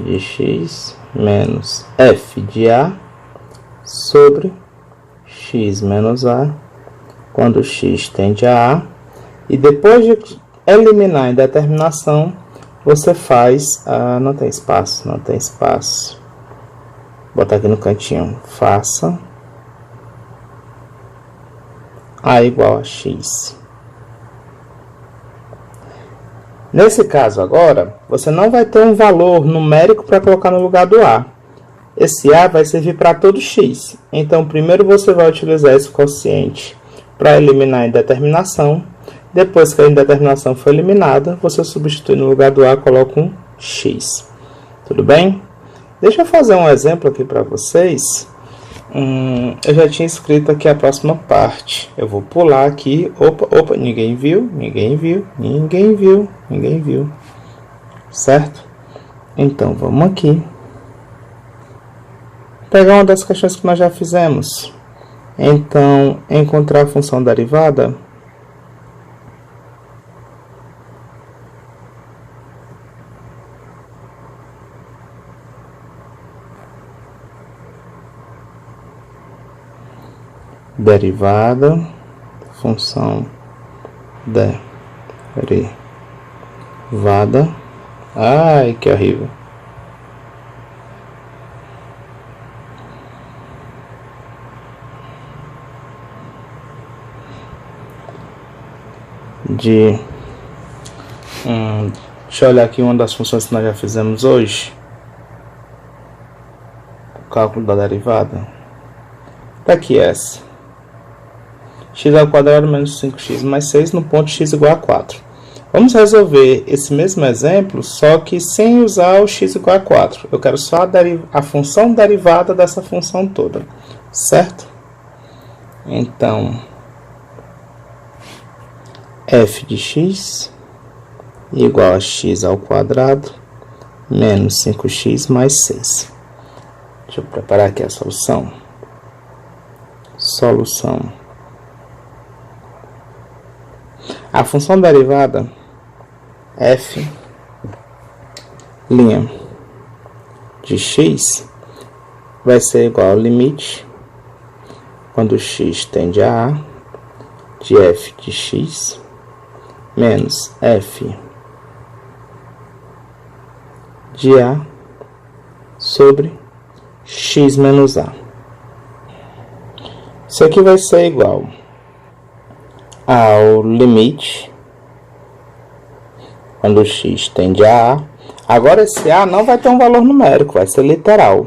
Speaker 1: de x menos f de a sobre x menos a, quando x tende a A, e depois de eliminar a indeterminação, você faz, não tem espaço, vou botar aqui no cantinho, faça A igual a x. Nesse caso agora, você não vai ter um valor numérico para colocar no lugar do A. Esse A vai servir para todo x. Então, primeiro você vai utilizar esse quociente para eliminar a indeterminação. Depois que a indeterminação for eliminada, você substitui no lugar do A, coloca um x. Tudo bem? Deixa eu fazer um exemplo aqui para vocês. Eu já tinha escrito aqui a próxima parte. Eu vou pular aqui. Opa, ninguém viu. Certo? Então, vamos aqui. Pegar uma das questões que nós já fizemos. Então, encontrar a função derivada. derivada, função derivada. Ai, que horrível. Deixa eu olhar aqui uma das funções que nós já fizemos hoje. O cálculo da derivada. Tá aqui essa. X ao quadrado menos 5x mais 6 no ponto x igual a 4. Vamos resolver esse mesmo exemplo, só que sem usar o x igual a 4. Eu quero só a função derivada dessa função toda, certo? Então, f de x igual a x ao quadrado menos 5x mais 6. Deixa eu preparar aqui a solução. A função derivada f' de x vai ser igual ao limite, quando x tende a a, de f de x menos f de a sobre x menos a. Isso aqui vai ser igual ao limite, quando x tende a a. Agora esse a não vai ter um valor numérico, vai ser literal.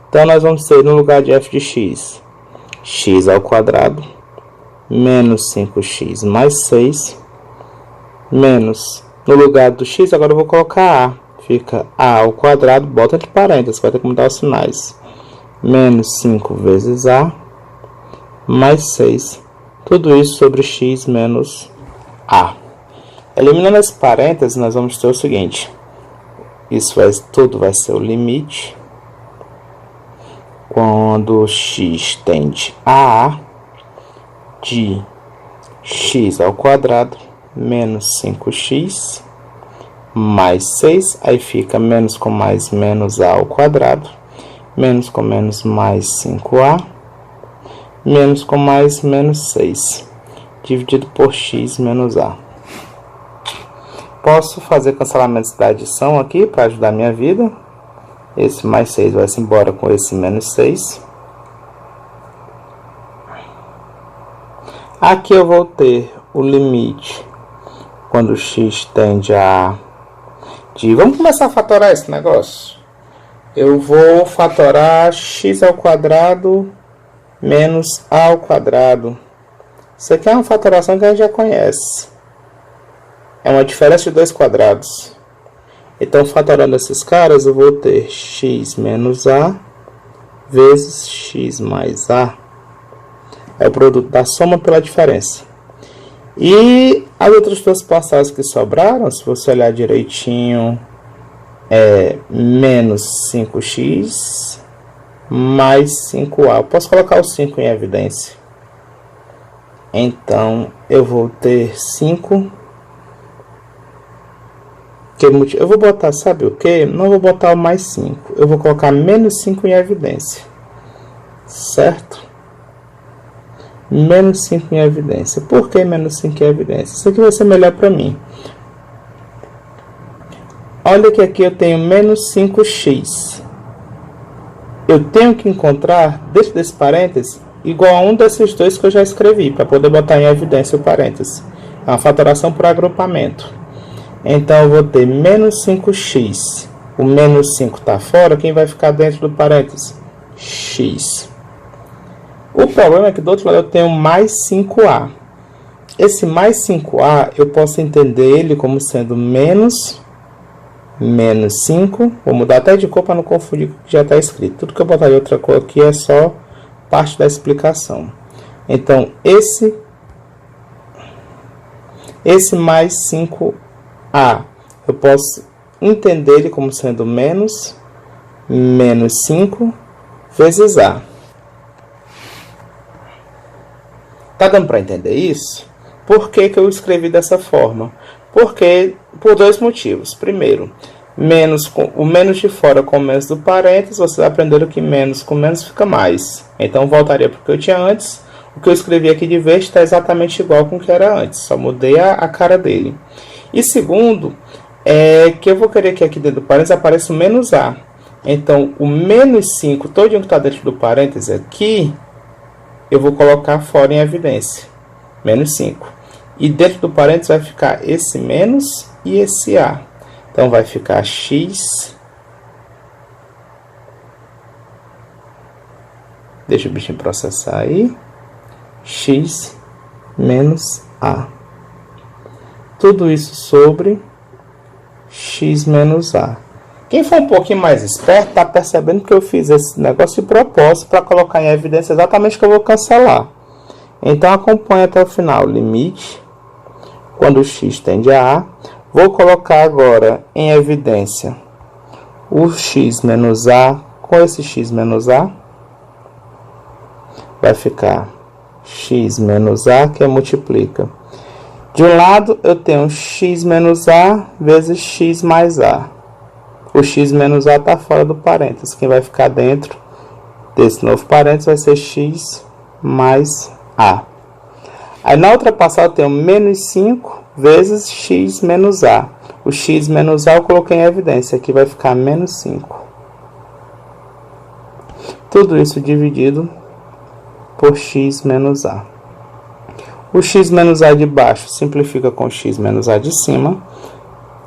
Speaker 1: Então nós vamos ter, no lugar de f de x, x ao quadrado menos 5x mais 6, menos, no lugar do x, agora eu vou colocar a. Fica a ao quadrado, bota entre parênteses, vai ter que mudar os sinais. Menos 5 vezes a, mais 6. Tudo isso sobre x menos a. Eliminando esse parênteses, nós vamos ter o seguinte. Tudo vai ser o limite, quando x tende a a, de x ao quadrado menos 5x mais 6, aí fica menos com mais menos a ao quadrado, menos com menos mais 5a, menos com mais menos 6, dividido por x menos a. Posso fazer cancelamentos da adição aqui para ajudar a minha vida. Esse mais 6 vai se embora com esse menos 6. Aqui eu vou ter o limite, quando x tende a vamos começar a fatorar esse negócio. Eu vou fatorar x ao quadrado menos a ao quadrado. Isso aqui é uma fatoração que a gente já conhece. É uma diferença de 2 quadrados. Então, fatorando esses caras, eu vou ter x menos a vezes x mais a. É o produto da soma pela diferença. E as outras duas passagens que sobraram, se você olhar direitinho, é menos 5x mais 5a. Eu posso colocar o 5 em evidência. Então, eu vou ter 5. Eu vou botar, sabe o que? Não vou botar o mais 5. Eu vou colocar menos 5 em evidência. Certo? Menos 5 em evidência. Por que menos 5 em evidência? Isso aqui vai ser melhor para mim. Olha que aqui eu tenho menos 5x. Eu tenho que encontrar, dentro desse parênteses, igual a um desses dois que eu já escrevi, para poder botar em evidência o parênteses. É uma fatoração por agrupamento. Então, eu vou ter menos 5x. O menos 5 está fora, quem vai ficar dentro do parênteses? X. O problema é que do outro lado eu tenho mais 5a. Esse mais 5a, eu posso entender ele como sendo menos 5. Vou mudar até de cor para não confundir com o que já está escrito. Tudo que eu botar de outra cor aqui é só parte da explicação. Então, esse mais 5a, eu posso entender ele como sendo menos 5 vezes a. Tá dando para entender isso? Por que que eu escrevi dessa forma? Porque, por dois motivos. Primeiro, o menos de fora com o menos do parênteses, vocês aprenderam que menos com menos fica mais. Então, voltaria para o que eu tinha antes. O que eu escrevi aqui de verde está exatamente igual com o que era antes, só mudei a cara dele. E segundo, que eu vou querer que aqui dentro do parênteses apareça o menos A. Então, o menos 5, todinho que está dentro do parênteses aqui, eu vou colocar fora em evidência. Menos 5. E dentro do parênteses vai ficar esse menos e esse A. Então, vai ficar x. Deixa o bichinho processar aí. X menos A. Tudo isso sobre x menos A. Quem for um pouquinho mais esperto está percebendo que eu fiz esse negócio de propósito para colocar em evidência exatamente o que eu vou cancelar. Então, acompanhe até o final. Limite, quando x tende a A. Vou colocar agora em evidência o x menos A com esse x menos A. Vai ficar x menos A, que multiplica. De um lado, eu tenho x menos A vezes x mais A. O x menos A está fora do parênteses. Quem vai ficar dentro desse novo parênteses vai ser x mais A. Aí, na outra passada, eu tenho menos 5 vezes x menos A. O x menos A eu coloquei em evidência. Aqui vai ficar menos 5. Tudo isso dividido por x menos A. O x menos A de baixo simplifica com o x menos A de cima.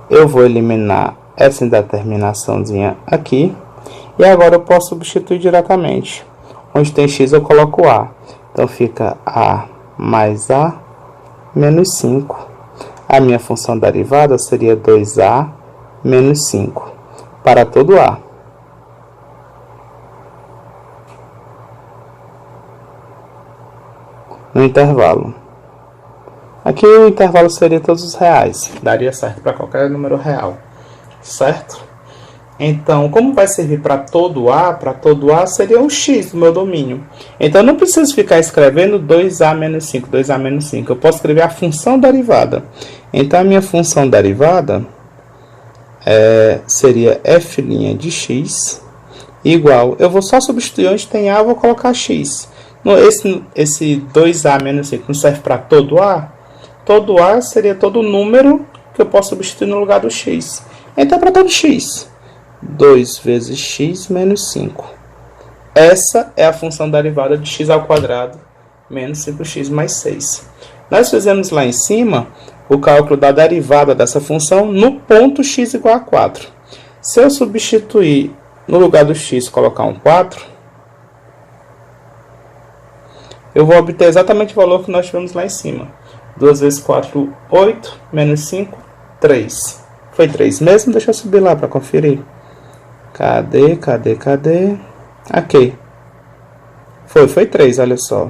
Speaker 1: Eu vou eliminar essa indeterminaçãozinha aqui. E agora eu posso substituir diretamente. Onde tem x eu coloco A. Então fica A mais A menos 5. A minha função derivada seria 2A menos 5 para todo A. No intervalo. Aqui o intervalo seria todos os reais. Daria certo para qualquer número real. Certo? Então, como vai servir para todo A seria um x do meu domínio. Então, eu não preciso ficar escrevendo 2A menos 5, 2A menos 5. Eu posso escrever a função derivada. Então, a minha função derivada seria f' de x igual... Eu vou só substituir onde tem A, eu vou colocar x. Esse 2A menos 5 não serve para todo A? Todo A seria todo número que eu posso substituir no lugar do x. Então, para todo x, 2 vezes x menos 5. Essa é a função derivada de x ao quadrado menos 5x mais 6. Nós fizemos lá em cima o cálculo da derivada dessa função no ponto x igual a 4. Se eu substituir no lugar do x colocar um 4, eu vou obter exatamente o valor que nós tivemos lá em cima. 2 vezes 4, 8, menos 5, 3. Foi 3 mesmo? Deixa eu subir lá para conferir. Cadê? Aqui. Foi 3, olha só.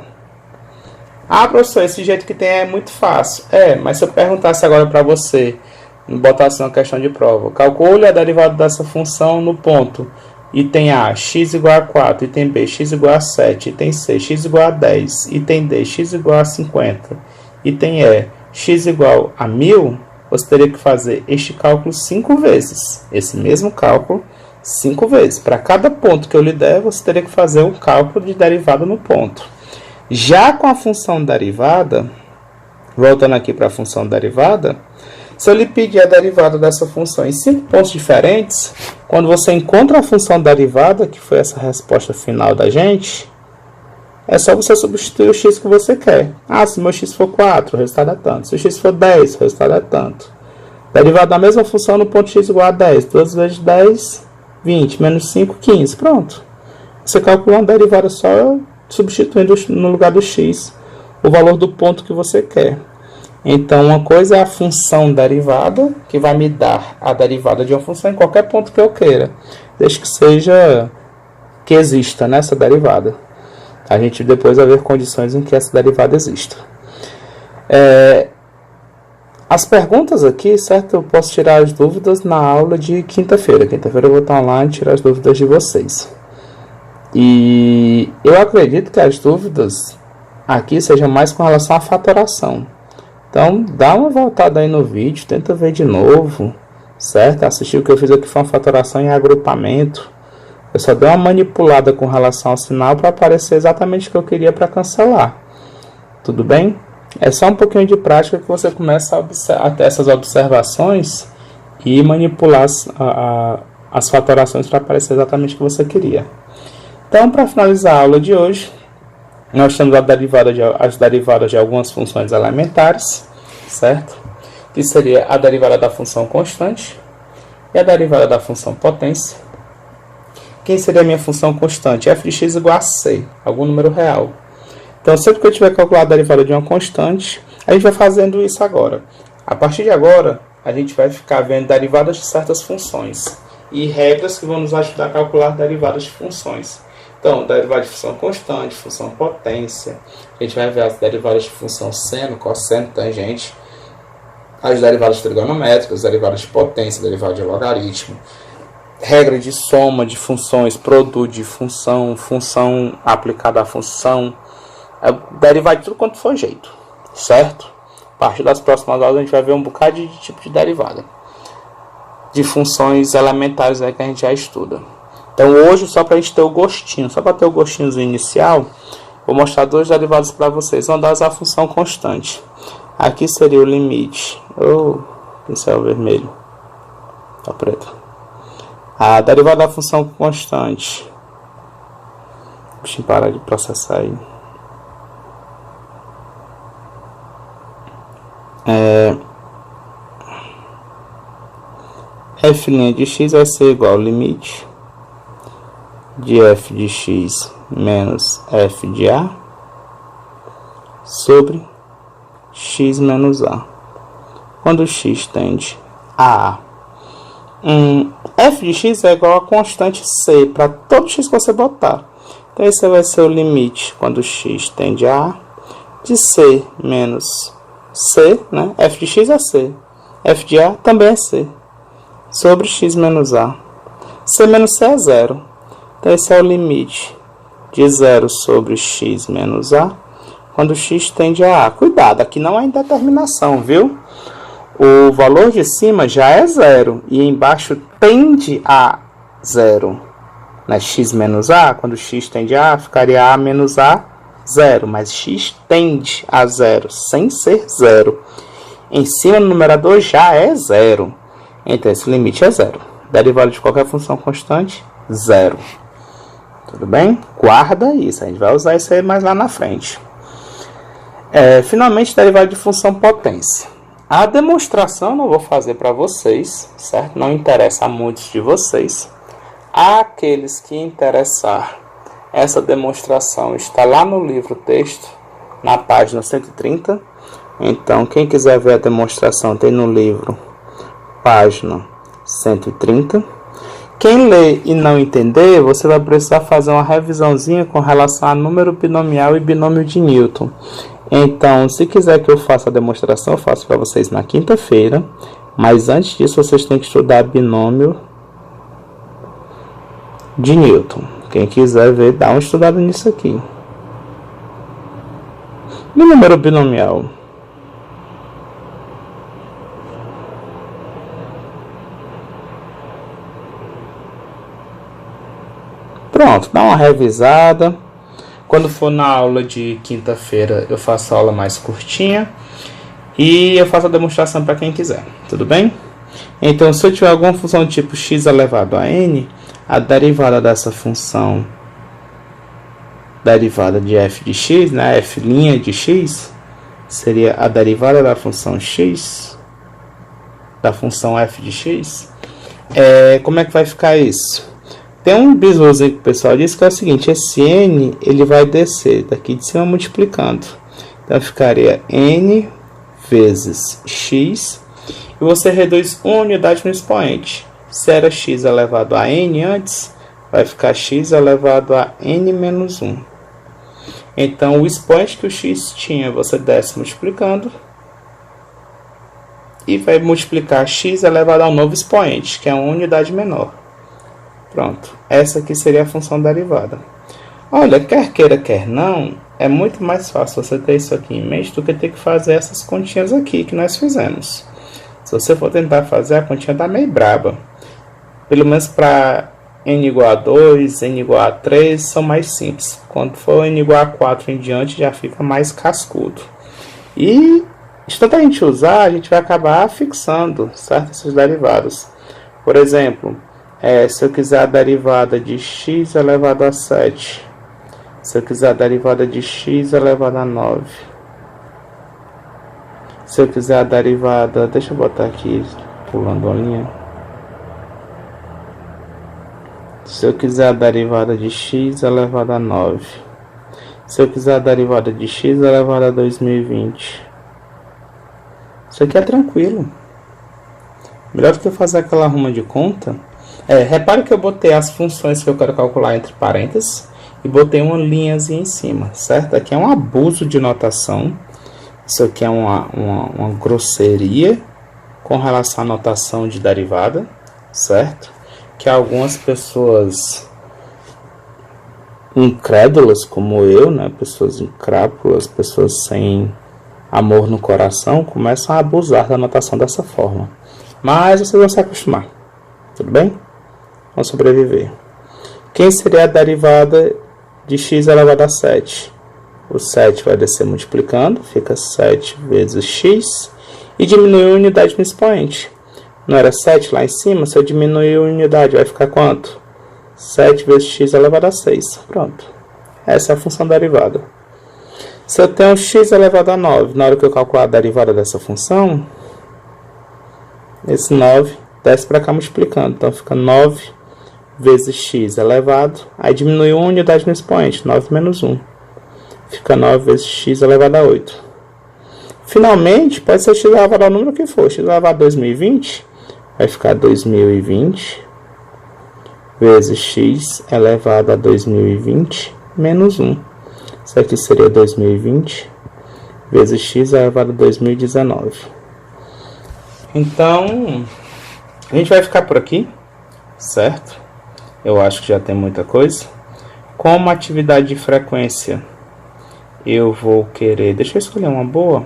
Speaker 1: Ah, professor, esse jeito que tem é muito fácil. Mas se eu perguntasse agora para você, botasse uma questão de prova, calcule a derivada dessa função no ponto. Item A, x igual a 4. Item B, x igual a 7. Item C, x igual a 10. Item D, x igual a 50. Item E, x igual a 1000. Você teria que fazer este cálculo 5 vezes. Esse mesmo cálculo 5 vezes. Para cada ponto que eu lhe der, você teria que fazer um cálculo de derivada no ponto. Já com a função derivada, voltando aqui para a função derivada, se eu lhe pedir a derivada dessa função em 5 pontos diferentes, quando você encontra a função derivada, que foi essa resposta final da gente, é só você substituir o x que você quer. Ah, se meu x for 4, o resultado é tanto. Se o x for 10, o resultado é tanto. Derivada da mesma função no ponto x igual a 10. 2 vezes 10, 20. Menos 5, 15. Pronto. Você calcula uma derivada só substituindo no lugar do x o valor do ponto que você quer. Então, uma coisa é a função derivada, que vai me dar a derivada de uma função em qualquer ponto que eu queira, desde que exista nessa derivada. A gente depois vai ver condições em que essa derivada exista. As perguntas aqui, certo? Eu posso tirar as dúvidas na aula de quinta-feira. Quinta-feira eu vou estar online e tirar as dúvidas de vocês. E eu acredito que as dúvidas aqui sejam mais com relação à fatoração. Então, dá uma voltada aí no vídeo, tenta ver de novo, certo? Assistir o que eu fiz aqui foi uma fatoração em agrupamento. Eu só dei uma manipulada com relação ao sinal para aparecer exatamente o que eu queria para cancelar. Tudo bem? É só um pouquinho de prática que você começa a ter essas observações e manipular as fatorações para aparecer exatamente o que você queria. Então, para finalizar a aula de hoje, nós temos as derivadas de algumas funções elementares, certo? Que seria a derivada da função constante e a derivada da função potência. Quem seria a minha função constante? f de x igual a c, algum número real. Então, sempre que eu tiver calculado a derivada de uma constante, a gente vai fazendo isso agora. A partir de agora, a gente vai ficar vendo derivadas de certas funções e regras que vão nos ajudar a calcular derivadas de funções. Então, derivada de função constante, função potência, a gente vai ver as derivadas de função seno, cosseno, tangente, as derivadas trigonométricas, derivadas de potência, derivada de logaritmo, regra de soma de funções, produto de função, função aplicada à função, derivar de tudo quanto for jeito, certo? A partir das próximas aulas a gente vai ver um bocado de tipo de derivada de funções elementares aí que a gente já estuda. Então hoje, só para a gente ter o gostinho, só para ter o gostinho inicial, vou mostrar duas derivadas para vocês. Uma delas é a função constante. Aqui seria o limite. Pincel vermelho. Tá preto. A derivada da função constante. Deixa eu parar de processar aí. F' de x vai ser igual ao limite de f de x menos f de a sobre x menos a, quando x tende a a. F de x é igual a constante c para todo x que você botar. Então esse vai ser o limite quando x tende a a de c menos c, né? F de x é c, f de a também é c, sobre x menos a. C menos c é zero. Então esse é o limite de 0 sobre x menos a, quando x tende a a. Cuidado, aqui não é indeterminação, viu? O valor de cima já é zero e embaixo tende a zero. Né? X menos a, quando x tende a, ficaria a menos a, zero. Mas x tende a zero, sem ser zero. Em cima do numerador já é zero. Então esse limite é zero. Derivada de qualquer função constante, zero. Tudo bem? Guarda isso, a gente vai usar isso aí mais lá na frente. Finalmente, derivada de função potência. A demonstração eu não vou fazer para vocês, certo? Não interessa a muitos de vocês. Aqueles que interessar, essa demonstração está lá no livro texto, na página 130. Então, quem quiser ver a demonstração, tem no livro, página 130. Quem lê e não entender, você vai precisar fazer uma revisãozinha com relação a número binomial e binômio de Newton. Então, se quiser que eu faça a demonstração, eu faço para vocês na quinta-feira. Mas antes disso, vocês têm que estudar binômio de Newton. Quem quiser ver, dá uma estudada nisso aqui. E número binomial? Pronto, dá uma revisada. Quando for na aula de quinta-feira, eu faço a aula mais curtinha. E eu faço a demonstração para quem quiser, tudo bem? Então, se eu tiver alguma função do tipo x elevado a n, a derivada dessa função, derivada de f de x, né, f' de x, seria a derivada da função x, da função f de x. Como é que vai ficar isso? Tem um bisuzinho que o pessoal diz que é o seguinte: esse n ele vai descer daqui de cima multiplicando. Então ficaria n vezes x, e você reduz uma unidade no expoente. Se era x elevado a n antes, vai ficar x elevado a n menos 1. Então o expoente que o x tinha, você desce multiplicando, e vai multiplicar x elevado ao novo expoente, que é uma unidade menor. Pronto, essa aqui seria a função derivada. Olha, quer queira, quer não, é muito mais fácil você ter isso aqui em mente do que ter que fazer essas continhas aqui que nós fizemos. Se você for tentar fazer, a continha tá meio braba. Pelo menos para n igual a 2, n igual a 3 são mais simples. Quando for n igual a 4 em diante, já fica mais cascudo. E de tanto a gente usar, a gente vai acabar fixando, certo? Esses derivados. Por exemplo, se eu quiser a derivada de x elevado a 7, se eu quiser a derivada de x elevado a 9, se eu quiser a derivada, deixa eu botar aqui, pulando a linha. Se eu quiser a derivada de x elevado a 9, se eu quiser a derivada de x elevado a 2020, isso aqui é tranquilo. Melhor do que fazer aquela arruma de conta. Repare que eu botei as funções que eu quero calcular entre parênteses e botei uma linhazinha em cima, certo? Aqui é um abuso de notação. Isso aqui é uma grosseria com relação à notação de derivada, certo? Que algumas pessoas incrédulas como eu, né? Pessoas incrápulas, pessoas sem amor no coração, começam a abusar da notação dessa forma. Mas vocês vão se acostumar, tudo bem? Vão sobreviver. Quem seria a derivada de x elevado a 7? O 7 vai descer multiplicando, fica 7 vezes x, e diminui a unidade no expoente. Não era 7 lá em cima? Se eu diminuir a unidade, vai ficar quanto? 7 vezes x elevado a 6. Pronto. Essa é a função derivada. Se eu tenho x elevado a 9, na hora que eu calcular a derivada dessa função, esse 9 desce para cá multiplicando. Então, fica 9 vezes x elevado. Aí diminui uma unidade no expoente, 9 menos 1. Fica 9 vezes x elevado a 8. Finalmente, pode ser x elevado ao número que for. X elevado a 2020 vai ficar 2020 vezes x elevado a 2020 menos 1. Isso aqui seria 2020 vezes x elevado a 2019. Então, a gente vai ficar por aqui, certo? Eu acho que já tem muita coisa. Como atividade de frequência, eu vou querer... Deixa eu escolher uma boa.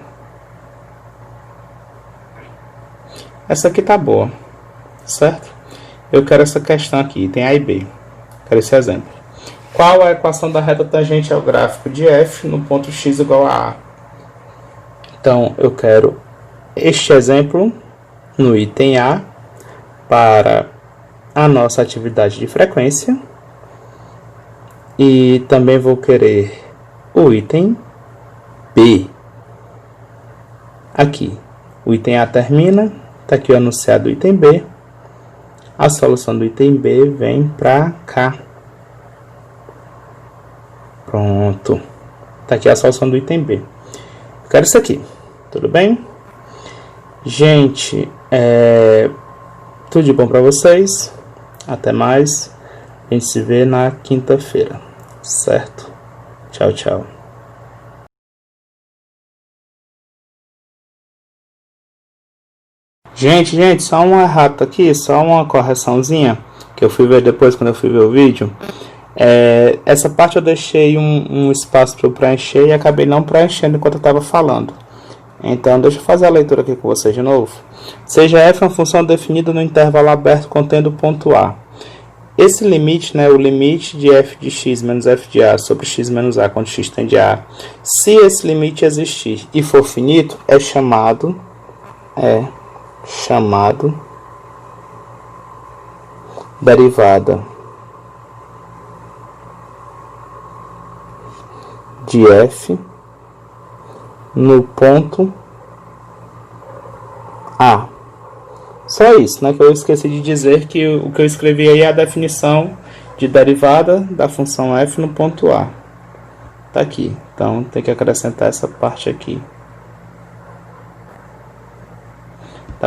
Speaker 1: Essa aqui tá boa, certo? Eu quero essa questão aqui, tem A e B. Quero esse exemplo. Qual a equação da reta tangente ao gráfico de f no ponto x igual a A? Então, eu quero este exemplo no item A para a nossa atividade de frequência. E também vou querer o item B. Aqui, o item A termina, está aqui o enunciado do item B. A solução do item B vem para cá. Pronto. Está aqui a solução do item B. Eu quero isso aqui. Tudo bem? Gente, tudo de bom para vocês. Até mais. A gente se vê na quinta-feira. Certo? Tchau, tchau. Gente, só um errado aqui, só uma correçãozinha que eu fui ver depois quando eu fui ver o vídeo. Essa parte eu deixei um espaço para eu preencher e acabei não preenchendo enquanto eu estava falando. Então, deixa eu fazer a leitura aqui com vocês de novo. Seja f uma função definida no intervalo aberto contendo o ponto A. Esse limite, né, o limite de f de x menos f de a sobre x menos a quando x tende a A, se esse limite existir e for finito, é chamado derivada de f no ponto A. Só isso, né? Que eu esqueci de dizer que o que eu escrevi aí é a definição de derivada da função f no ponto A. Tá aqui. Então, tem que acrescentar essa parte aqui.